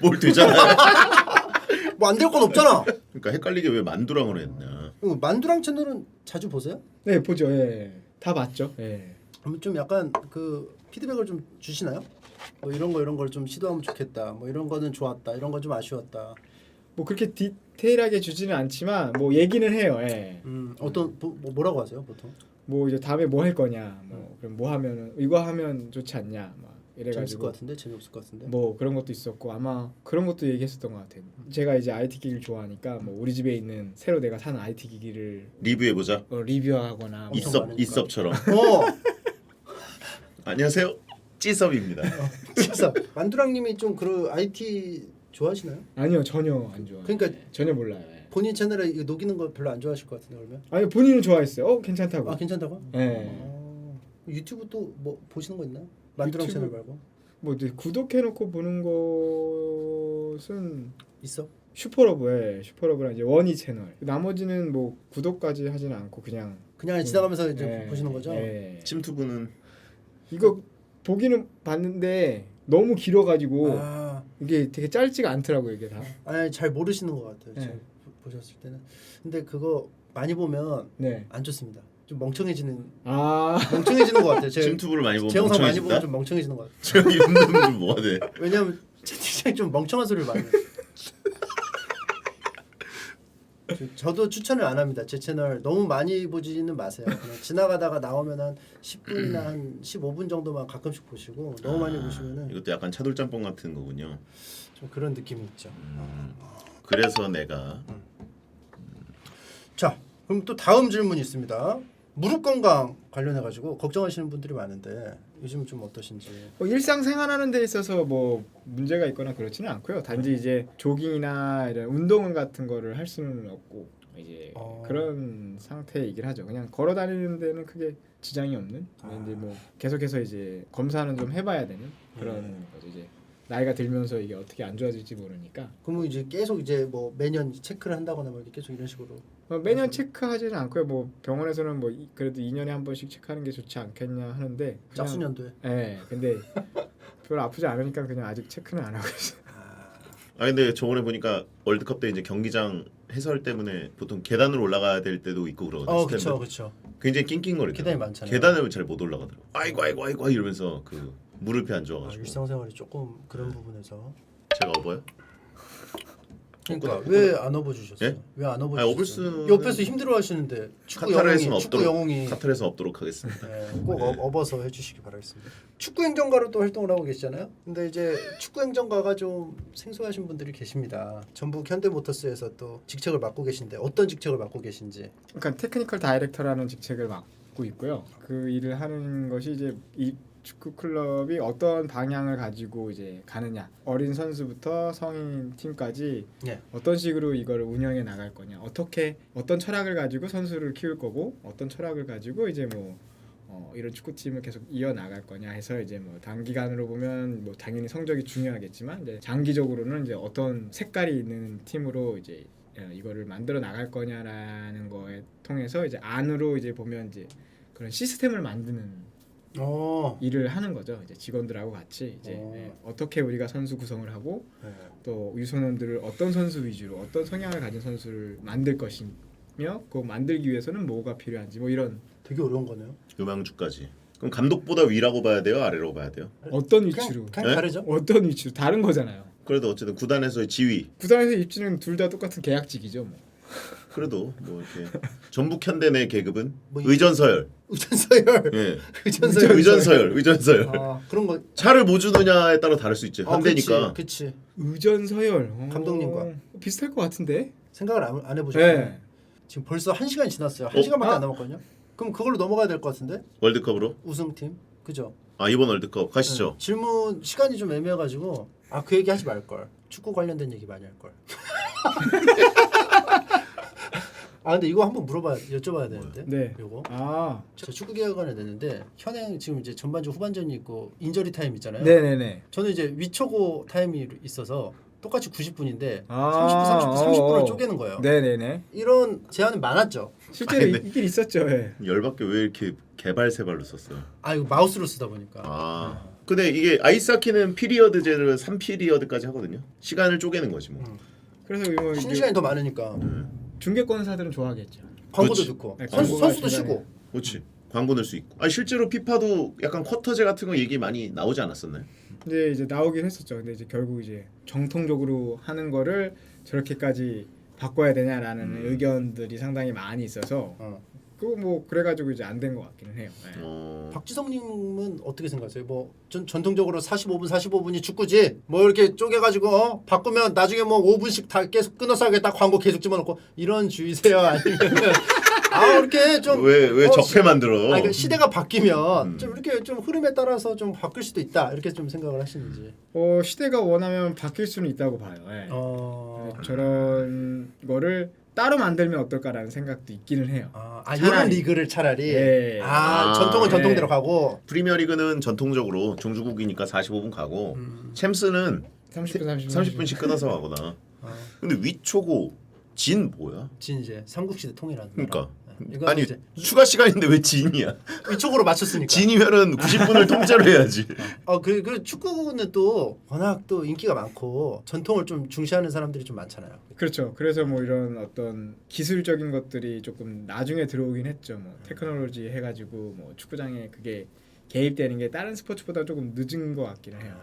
뭘 되잖아요. 뭐 안 될 건 없잖아. 그러니까 헷갈리게 왜 만두랑으로 했냐. 만두랑 채널은 자주 보세요? 네, 보죠. 다 봤죠. 그럼 좀 약간 그 피드백을 좀 주시나요? 뭐 이런 걸 좀 시도하면 좋겠다. 뭐 이런 거는 좋았다. 이런 건 좀 아쉬웠다. 뭐 그렇게 디테일하게 주지는 않지만 뭐 얘기는 해요. 어떤 뭐라고 하세요 보통? 뭐 이제 다음에 뭐 할 거냐. 그럼 뭐 하면은 이거 하면 좋지 않냐. 재밌을 것 같은데 재미없을 것 같은데. 뭐 그런 것도 있었고 아마 그런 것도 얘기했었던 것 같아요. 제가 이제 IT 기기를 좋아하니까 뭐 우리 집에 있는 새로 내가 산 IT 기기를 리뷰해 보자. 리뷰하거나 뭐 이섭처럼. 안녕하세요. 찌섭입니다. 진짜 만두랑님이 좀 그런 IT 좋아하시나요? 아니요 전혀 안 좋아해요. 그러니까 전혀 몰라요. 본인 채널에 이거 녹이는 거 별로 안 좋아하실 것 같은데 그러면? 아니 본인은 좋아했어요. 괜찮다고. 아 괜찮다고? 네. 유튜브 또 뭐 보시는 거 있나요? 만두랑 유튜브? 채널 말고 뭐 이제 구독해놓고 보는 것은 있어? 슈퍼러브랑 이제 원희 채널. 나머지는 뭐 구독까지 하지는 않고 그냥 지나가면서 이제 보시는 거죠? 침투부는 이거 보기는 봤는데 너무 길어가지고 아, 이게 되게 짧지가 않더라고요 이게 다. 아니 잘 모르시는 것 같아요. 지금 보셨을 때는. 근데 그거 많이 보면 네. 안 좋습니다. 좀 멍청해지는 아 것 같아요. 침투부를 많이 보면 제 영상 많이 멍청해진다? 보면 좀 멍청해지는 것 같아요. 제가 이분들 뭐가 돼? 왜냐면 채팅창이 좀 멍청한 소리를 많이 해요. 저도 추천을 안 합니다. 제 채널 너무 많이 보지는 마세요. 그냥 지나가다가 나오면 한 10분이나 한 15분 정도만 가끔씩 보시고 너무 많이 보시면은 이것도 약간 차돌짬뽕 같은 거군요. 좀 그런 느낌이 있죠. 그래서 내가 자, 그럼 또 다음 질문이 있습니다. 무릎 건강 관련해 가지고 걱정하시는 분들이 많은데 요즘 좀 어떠신지. 일상생활하는 데 있어서 뭐 문제가 있거나 그렇지는 않고요. 단지 이제 조깅이나 이런 운동 같은 거를 할 수는 없고 이제 그런 상태이긴 하죠. 그냥 걸어 다니는 데는 크게 지장이 없는. 이제 뭐 계속해서 이제 검사는 좀 해봐야 되는 그런 거죠. 이제 나이가 들면서 이게 어떻게 안 좋아질지 모르니까. 그러면 이제 계속 이제 뭐 매년 체크를 한다거나 뭐 이렇게 계속 이런 식으로. 매년 체크하지는 않고요. 뭐 병원에서는 뭐 그래도 2년에 한 번씩 체크하는 게 좋지 않겠냐 하는데. 그냥, 짝수년도에. 네, 근데 별로 아프지 않으니까 그냥 아직 체크는 안 하고 있어요. 근데 저번에 보니까 월드컵 때 이제 경기장 해설 때문에 보통 계단으로 올라가야 될 때도 있고 그러거든요. 그렇죠. 굉장히 낑낑거리더라고요. 계단이 많잖아요. 계단을 잘 못 올라가더라고요. 아이고 이러면서 그 무릎이 안 좋아가지고. 일상생활이 조금 그런 부분에서. 제가 업어요? 그러니까 왜 안 업어주셨어요? 예? 왜 안 업어주셨어요? 업을 옆에서 힘들어하시는데 축구 영웅이 카타르에서 업도록 하겠습니다. 꼭 업어서 해주시기 바라겠습니다. 축구 행정가로 또 활동을 하고 계시잖아요. 근데 이제 축구 행정가가 좀 생소하신 분들이 계십니다. 전북 현대모터스에서 또 직책을 맡고 계신데 어떤 직책을 맡고 계신지. 그러니까 테크니컬 다이렉터라는 직책을 맡고 있고요. 그 일을 하는 것이 이제 이 축구 클럽이 어떤 방향을 가지고 이제 가느냐, 어린 선수부터 성인 팀까지 어떤 식으로 이거를 운영해 나갈 거냐, 어떤 철학을 가지고 선수를 키울 거고, 어떤 철학을 가지고 이제 뭐 이런 축구팀을 계속 이어 나갈 거냐 해서 이제 뭐 단기간으로 보면 뭐 당연히 성적이 중요하겠지만 이제 장기적으로는 이제 어떤 색깔이 있는 팀으로 이제 이거를 만들어 나갈 거냐라는 거에 통해서 이제 안으로 이제 보면 이제 그런 시스템을 만드는 일을 하는 거죠. 이제 직원들하고 같이 이제 어떻게 우리가 선수 구성을 하고 또 유소년들을 어떤 선수 위주로 어떤 성향을 가진 선수를 만들 것이며 그 만들기 위해서는 뭐가 필요한지 뭐 이런 되게 어려운 거네요. 음향주까지. 그럼 감독보다 위라고 봐야 돼요? 아래로 봐야 돼요? 어떤 위치로? 그냥 다르죠. 어떤 위치로? 다른 거잖아요. 그래도 어쨌든 구단에서의 지위. 구단에서 입지는 둘 다 똑같은 계약직이죠. 뭐. 그래도 뭐 이렇게 전북 현대 내 계급은 뭐 의전서열. 예. 의전서열. 그런 거. 차를 뭐 주느냐에 따라 다를 수 있죠. 현대니까. 그치. 의전서열. 감독님과 비슷할 것 같은데. 생각을 안 해보셨나요? 네. 지금 벌써 1시간이 지났어요. 1시간밖에 안 남았거든요. 그럼 그걸로 넘어가야 될 것 같은데. 월드컵으로? 우승팀. 그죠? 이번 월드컵 가시죠. 질문 시간이 좀 애매해가지고 그 얘기 하지 말걸. 축구 관련된 얘기 많이 할걸. 근데 이거 한번 여쭤봐야 되는데. 네. 요거. 저 축구 계약안을 냈는데 현행 지금 이제 전반전 후반전이 있고 인저리 타임 있잖아요. 네네네. 저는 이제 위초고 타임이 있어서 똑같이 90분인데 30분 쪼개는 거예요. 네네네. 이런 제안은 많았죠. 실제로 있긴 있었죠. 예. 열받게 왜 이렇게 개발세발로 썼어요? 이거 마우스로 쓰다 보니까. 근데 이게 아이스하키는 피리어드제를 3피리어드까지 하거든요. 시간을 쪼개는 거지 뭐. 그래서 뭐 쉬는 시간이 더 많으니까. 중계권사들은 좋아하겠죠. 광고도 그렇지. 듣고 네, 선수도 쉬고. 그렇지. 광고 넣을 수 있고. 실제로 피파도 약간 쿼터제 같은 거 얘기 많이 나오지 않았었나요? 근데 이제 나오긴 했었죠. 근데 이제 결국 이제 정통적으로 하는 거를 저렇게까지 바꿔야 되냐라는 의견들이 상당히 많이 있어서 그거 뭐 그래가지고 이제 안 된 것 같기는 해요. 박지성님은 어떻게 생각하세요? 뭐 전통적으로 45분이 축구지. 뭐 이렇게 쪼개가지고 바꾸면 나중에 뭐 5분씩 다 계속 끊어서 하겠다. 광고 계속 집어넣고 이런 주의세요? 아니면 이렇게 좀 왜 적폐 만들어? 그러니까 시대가 바뀌면 좀 이렇게 좀 흐름에 따라서 좀 바뀔 수도 있다. 이렇게 좀 생각을 하시는지. 시대가 원하면 바뀔 수는 있다고 봐요. 저런 거를 따로 만들면 어떨까라는 생각도 있기는 해요. 이런 리그를 차라리. 전통은 전통대로 가고. 프리미어리그는 전통적으로 종주국이니까 45분 가고 챔스는 30분씩 끊어서 가거나. 근데 위초고 진 뭐야? 진 이제 삼국시대 통일하는. 그러니까. 아니 추가 시간인데 왜 진이야? 위쪽으로 맞췄으니까. 진이면은 90분을 통째로 해야지. 그 축구는 또 워낙 또 인기가 많고 전통을 좀 중시하는 사람들이 좀 많잖아요. 그렇죠. 그래서 뭐 이런 어떤 기술적인 것들이 조금 나중에 들어오긴 했죠. 뭐 테크놀로지 해가지고 뭐 축구장에 그게 개입되는 게 다른 스포츠보다 조금 늦은 것 같기는 해요.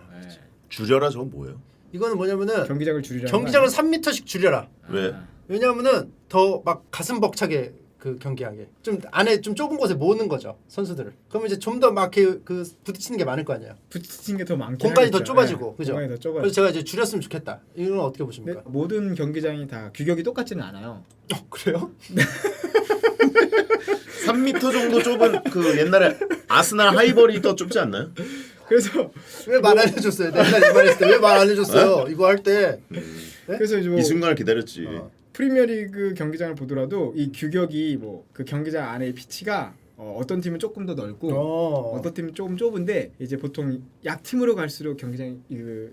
줄여라 저건 뭐예요? 이거는 뭐냐면은 경기장을 줄이라. 경기장을 3m씩 줄여라. 왜? 왜냐하면은 더 막 가슴 벅차게 그 경기하게 좀 안에 좀 좁은 곳에 모으는 거죠 선수들을. 그러면 이제 좀 더 막 그 부딪히는 게 많을 거 아니에요. 부딪히는 게 더 많긴 공간이 하겠죠. 더 좁아지고 그죠. 공간이 더 좁아지고. 그래서 제가 이제 줄였으면 좋겠다. 이건 어떻게 보십니까? 모든 경기장이 다 규격이 똑같지는 않아요. 그래요? 3m 정도 좁은 그 옛날에 아스날 하이벌이 더 좁지 않나요? 그래서 왜 말 안 해줬어요? 옛날 이 말했을 때 왜 말 안 해줬어요? 이거 할 때. 네? 그래서 이제 이 순간을 기다렸지. 프리미어리그 경기장을 보더라도 이 규격이 뭐 그 경기장 안에 피치가 어떤 팀은 조금 더 넓고 어떤 팀은 조금 좁은데 이제 보통 약팀으로 갈수록 경기장이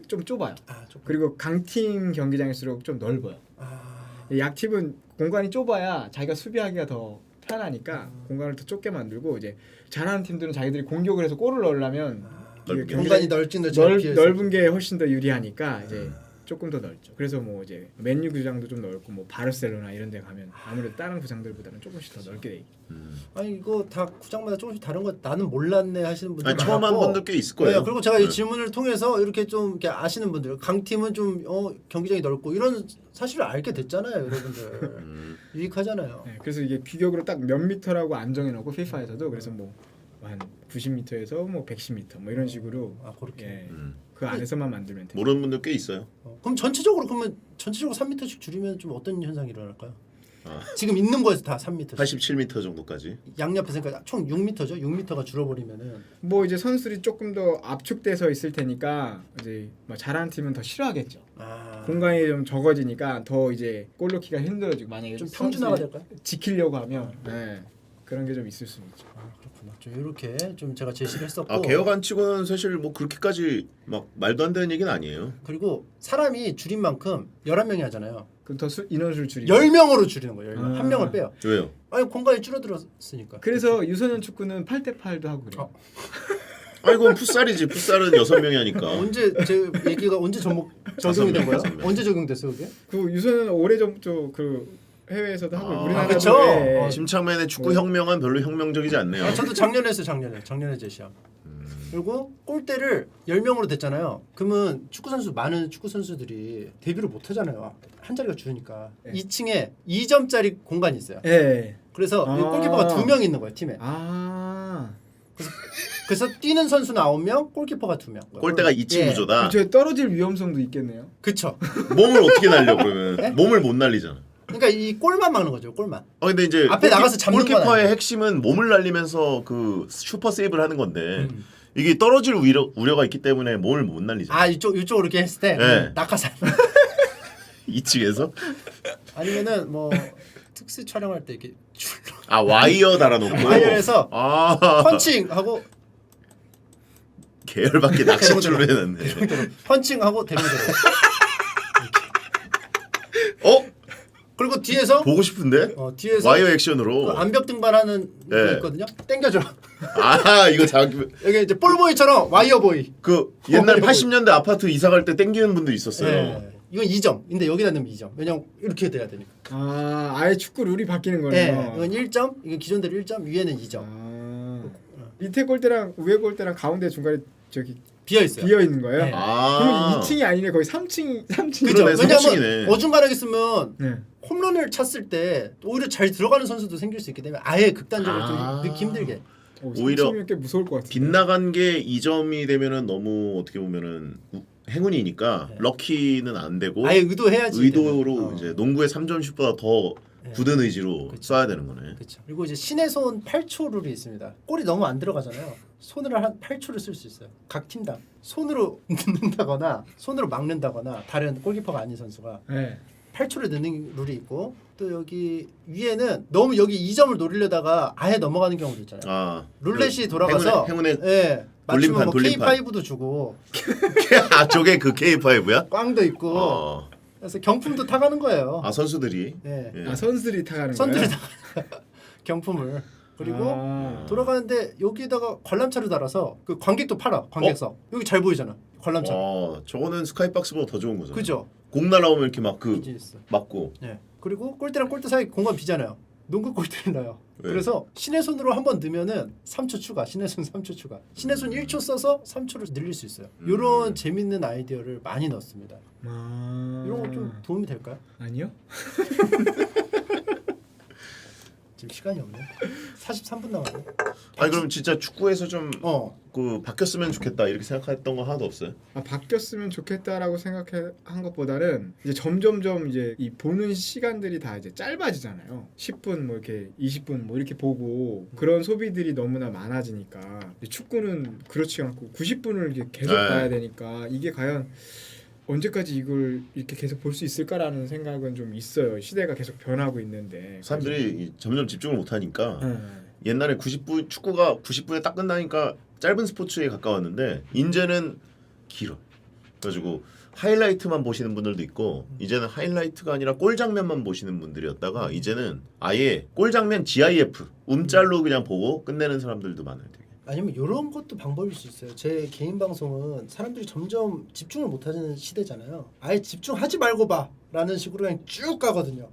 좀 좁아요. 그리고 강팀 경기장일수록 좀 넓어요. 약팀은 공간이 좁아야 자기가 수비하기가 더 편하니까 공간을 더 좁게 만들고 이제 잘하는 팀들은 자기들이 공격을 해서 골을 넣으려면 공간이 넓은 게 훨씬 더 유리하니까 이제 조금 더 넓죠. 그래서 뭐 이제 맨유 구장도 좀 넓고 뭐 바르셀로나 이런 데 가면 아무래도 다른 구장들보다는 조금씩 더 넓게 돼 있고. 아니 이거 다 구장마다 조금씩 다른 거 나는 몰랐네 하시는 분들 처음 한 분들 꽤 있을 거예요. 네, 그리고 제가 이 질문을 통해서 이렇게 좀 이렇게 아시는 분들 강팀은 좀 경기장이 넓고 이런 사실을 알게 됐잖아요, 여러분들. 유익하잖아요. 네, 그래서 이게 규격으로 딱 몇 미터라고 안 정해놓고 피파에서도 그래서 뭐 한 90m에서 뭐 110m 뭐 이런 식으로 그렇게 그 안에서만 만들면 돼요. 모르는 분들 꽤 있어요. 그럼 전체적으로 3m씩 줄이면 좀 어떤 현상이 일어날까요? 지금 있는 거에서 다 3m. 87m 정도까지. 양옆에서 그러니까 총 6m죠. 6m가 줄어버리면은 뭐 이제 선수들이 조금 더 압축돼서 있을 테니까 이제 뭐 잘하는 팀은 더 싫어하겠죠. 공간이 좀 적어지니까 더 이제 골 넣기가 힘들어지고 만약에 좀 평준화가 될까요? 지키려고 하면 그런 게 좀 있을 수 있죠. 그렇구나. 좀 이렇게 좀 제가 제시를 했었고. 개혁안 치고는 사실 뭐 그렇게까지 막 말도 안 되는 얘기는 아니에요. 그리고 사람이 줄인 만큼 11명이 하잖아요. 그럼 더 인원수를 줄이고 10명으로 줄이는 거예요. 10명. 한 명을 빼요. 왜요? 아니 공간이 줄어들었으니까. 그래서 유소년 축구는 8대8도 하고 그래요. 아이고 풋살이지. 풋살은 6명이 하니까. 언제 제 얘기가 언제 적용이 된 거예요? 언제 적용됐어요, 그게? 그 유소년 오래전부터 그 해외에서도 하고 우리나라도 그렇죠. 심창맨의 축구 혁명은 별로 혁명적이지 않네요. 저도 작년에 했어요. 작년에 제시함. 그리고 골대를 10명으로 됐잖아요. 그러면 많은 축구 선수들이 데뷔를 못 하잖아요. 한 자리가 줄으니까. 2층에 2점짜리 공간이 있어요. 그래서 골키퍼가 2명 있는 거예요, 팀에. 그래서 뛰는 선수 9명, 골키퍼가 2명. 골대가 2층 구조다. 저 떨어질 위험성도 있겠네요. 그렇죠. 몸을 어떻게 날려 그러면? 네? 몸을 못 날리잖아. 그러니까 이 골만 막는 거죠, 골만. 근데 이제 앞에 나가서 잡는 건 골키퍼의 핵심은 몸을 날리면서 그 슈퍼 세이브를 하는 건데 이게 떨어질 우려가 있기 때문에 몸을 못 날리잖아. 이쪽으로 이렇게 했을 때 낙하산. 2층에서? 아니면은 뭐 특수 촬영할 때 이렇게 줄로. 와이어 달아놓고. 와이어에서 펀칭하고 계열밖에 낚싯줄로 해놨네. 펀칭하고 대롱대롱. 그리고 뒤에서 보고 싶은데? 뒤에서 와이어 액션으로 그 암벽 등반하는 거 있거든요. 당겨줘. 이거 여기 이제 볼보이처럼 와이어 보이. 그 옛날 80년대 아파트 이사 갈 때 당기는 분도 있었어요. 이건 2점. 근데 여기다 넣으면 2점. 왜냐면 이렇게 돼야 되니까. 아예 축구 룰이 바뀌는 거네요. 이건 1점. 이건 기존대로 1점. 위에는 2점. 밑에 골대랑 위에 골대랑 가운데 중간에 저기 비어 있어요. 비어 있는 거예요. 네. 그러면 2층이 아니네 거의 3층. 그죠? 그러네, 왜냐면 3층이네. 어중간하게 쓰면 네. 홈런을 찼을 때 오히려 잘 들어가는 선수도 생길 수 있기 때문에 아예 극단적으로 좀 넣기 힘들게. 오히려 꽤 무서울 것 같아요. 빗나간 게 2점이 되면은 너무 어떻게 보면은 행운이니까 네. 럭키는 안 되고 아예 의도해야지. 의도로 이제 농구의 3점 슛보다 더 네. 굳은 의지로 그쵸. 쏴야 되는 거네. 그렇죠. 그리고 이제 신의 손 8초 룰이 있습니다. 골이 너무 안 들어가잖아요. 손으로 한 8초를 쓸 수 있어요. 각 팀당 손으로 넣는다거나 손으로 막는다거나 다른 골키퍼가 아닌 선수가 네. 8초를 넣는 룰이 있고 또 여기 위에는 너무 여기 2점을 노리려다가 아예 넘어가는 경우도 있잖아요. 아, 룰렛이 돌아가서 행운의 예, 맞추면 뭐 돌림판. K5도 주고 아 저게 그 K5야? 꽝도 있고 어. 그래서 경품도 타가는 거예요. 아 선수들이. 예. 예. 아 선수들이 타가는 선들이 거예요? 다 경품을 그리고 아. 돌아가는데 여기다가 관람차를 달아서 그 관객도 팔아 관객석 여기 잘 보이잖아 관람차 저거는 스카이박스보다 더 좋은 거잖아. 그죠? 공 날아오면 이렇게 막 그 비즈니스. 맞고. 예. 그리고 골대랑 골대 사이 공간 비잖아요. 농구 골대를 넣어요. 왜? 그래서 신의 손으로 한번 넣으면 3초 추가. 신의 손 3초 추가. 신의 손 1초 써서 3초를 늘릴 수 있어요. 이런 재밌는 아이디어를 많이 넣습니다. 아. 이런 거 좀 도움이 될까요? 아니요. 지금 시간이 없네. 43분 남았네. 아니 그럼 진짜 축구에서 좀 그 어. 바뀌었으면 좋겠다 이렇게 생각했던 거 하나도 없어요? 아, 바뀌었으면 좋겠다라고 생각한 것보다는 이제 점점점 이제 이 보는 시간들이 다 이제 짧아지잖아요. 10분 뭐 이렇게 20분 뭐 이렇게 보고 그런 소비들이 너무나 많아지니까 축구는 그렇지 않고 90분을 이렇게 계속 네. 봐야 되니까 이게 과연 언제까지 이걸 이렇게 계속 볼 수 있을까라는 생각은 좀 있어요. 시대가 계속 변하고 있는데 사람들이 점점 집중을 못 하니까 네. 옛날에 90분 축구가 90분에 딱 끝나니까 짧은 스포츠에 가까웠는데 이제는 길어. 그래가지고 하이라이트만 보시는 분들도 있고 이제는 하이라이트가 아니라 골 장면만 보시는 분들이었다가 이제는 아예 골 장면 GIF 음짤로 그냥 보고 끝내는 사람들도 많아요. 되게. 아니면 이런 것도 방법일 수 있어요. 제 개인 방송은 사람들이 점점 집중을 못하는 시대잖아요. 아예 집중하지 말고 봐라는 식으로 그냥 쭉 가거든요.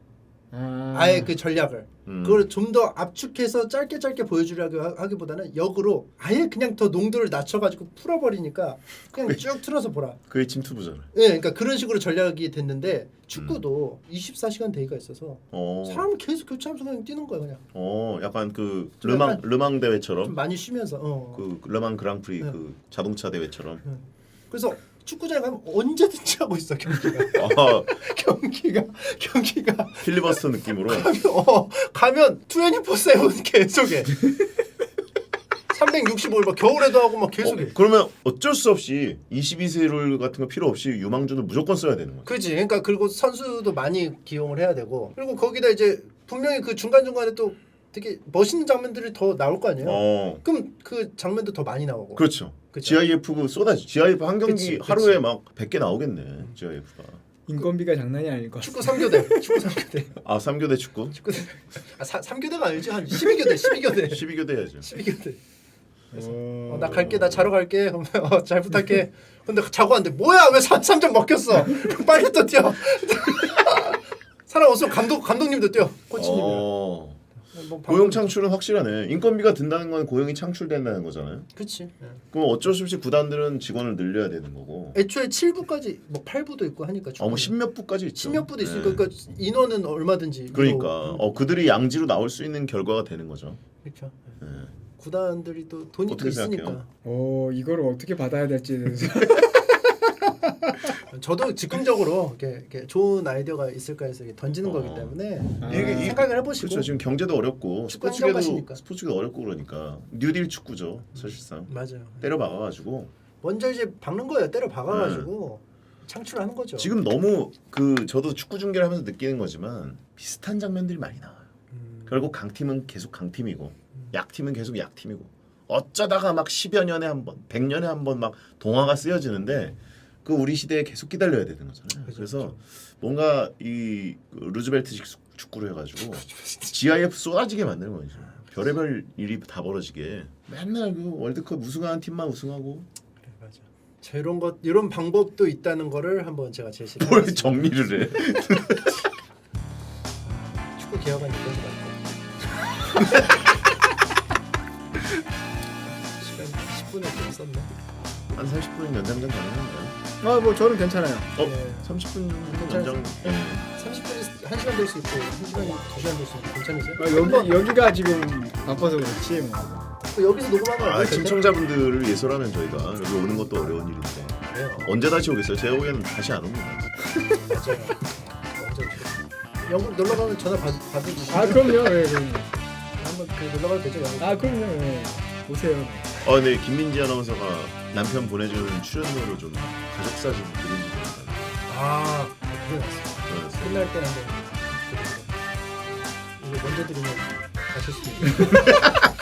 아예 그 전략을 그걸 좀 더 압축해서 짧게 보여주려고 하기보다는 역으로 아예 그냥 더 농도를 낮춰가지고 풀어버리니까 그냥 쭉 틀어서 보라. 그게 침투부잖아. 예, 그러니까 그런 식으로 전략이 됐는데 축구도 24시간 대회가 있어서 사람은 계속 교체하면서 그냥 뛰는 거야 그냥. 약간 그 좀 약간 르망 좀 대회처럼 많이 쉬면서. 그 르망 그랑프리 네. 그 자동차 대회처럼. 그래서 축구장에 가면 언제든지 하고 있어 경기가. 경기가 필리버스터 느낌으로. 가면 24/7 계속해. 365일 막 겨울에도 하고 막 계속해. 그러면 어쩔 수 없이 22세 룰 같은 거 필요 없이 유망주는 무조건 써야 되는 거지. 그렇지. 그러니까 그리고 선수도 많이 기용을 해야 되고 그리고 거기다 이제 분명히 그 중간중간에 또 되게 멋있는 장면들이 더 나올 거 아니에요. 그럼 그 장면도 더 많이 나오고. 그렇죠. 그쵸? GIF 그 쏟아지. GIF 한 경기 그치. 하루에 막 100개 나오겠네. GIF가. 인건비가 장난이 아닐 것 축구 같아요. 3교대. 아 3교대 축구? 3교대가 아니지. 한 12교대. 12교대 해야죠. 12교대. 나 갈게. 나 자러 갈게. 잘 부탁해. 근데 자고 왔는데 뭐야? 왜 3점 먹혔어? 빨리 또 뛰어. 사람 없으면 감독님도 뛰어. 코치님이. 고용 창출은 확실하네. 인건비가 든다는 건 고용이 창출된다는 거잖아요. 그렇지. 그럼 어쩔 수 없이 구단들은 직원을 늘려야 되는 거고. 애초에 7부까지 뭐 8부도 있고 하니까. 뭐 10몇 부까지 있죠. 10몇 부도 있으니까 그러니까 인원은 얼마든지. 그러니까 그들이 양지로 나올 수 있는 결과가 되는 거죠. 그렇죠. 구단들이 또 돈이 또 어떻게 있으니까. 생각해요? 이거를 어떻게 받아야 될지 대해서 저도 즉흥적으로 이렇게 좋은 아이디어가 있을까 해서 이렇게 던지는 거기 때문에 이게 생각을 해보시고. 그렇죠. 지금 경제도 어렵고 축구 한정가시니까. 스포츠계도 어렵고 그러니까 뉴딜 축구죠. 사실상 맞아요. 때려 박아가지고 먼저 이제 박는 거예요. 때려 박아가지고 창출하는 거죠. 지금 너무 저도 축구 중계를 하면서 느끼는 거지만 비슷한 장면들이 많이 나와요. 결국 강팀은 계속 강팀이고 약팀은 계속 약팀이고 어쩌다가 막 10여 년에 한 번, 100년에 한 번 막 동화가 쓰여지는데 그 우리 시대에 계속 기다려야 되는 거잖아요. 그래서 뭔가 이 루즈벨트식 축구를 해가지고 GIF 쏟아지게 만드는 거죠. 별의별 일이 다 벌어지게 맨날 그 월드컵 우승하는 팀만 우승하고. 그래, 맞아. 자, 이런 방법도 있다는 거를 한번 제가 제시를 뭘 하겠습니다. 정리를 해? 축구 개혁안 이런 거 같고. 시간 10분에 좀 썼네. 한 30분 연장전 가능한가요? 뭐 저는 괜찮아요. 30분 괜찮아요. 연장. 30분이 1시간 될 수 있고 1시간이 2시간 될 수 있고 괜찮으세요? 여기가 지금 바빠서 그렇지 뭐. 여기서 녹음하면 안 되는데? 시청자분들을 예솔하면 저희가 여기 오는 것도 어려운 일인데 그래요. 언제 다시 오겠어요? 제 후에는 다시 안 옵니다. 맞아요. 영국 놀러 가면 전화 받으시죠. 그럼요. 그럼요. 한번 놀러 가도 되죠, 영국. 그럼요. 오세요. 네, 김민지 아나운서가 남편 보내주는 출연료로 좀 가족 사진 그린지 모르겠어요. 그게 났어요. 끝날 때 한번 이거 먼저 드리면 가실 수 있어요.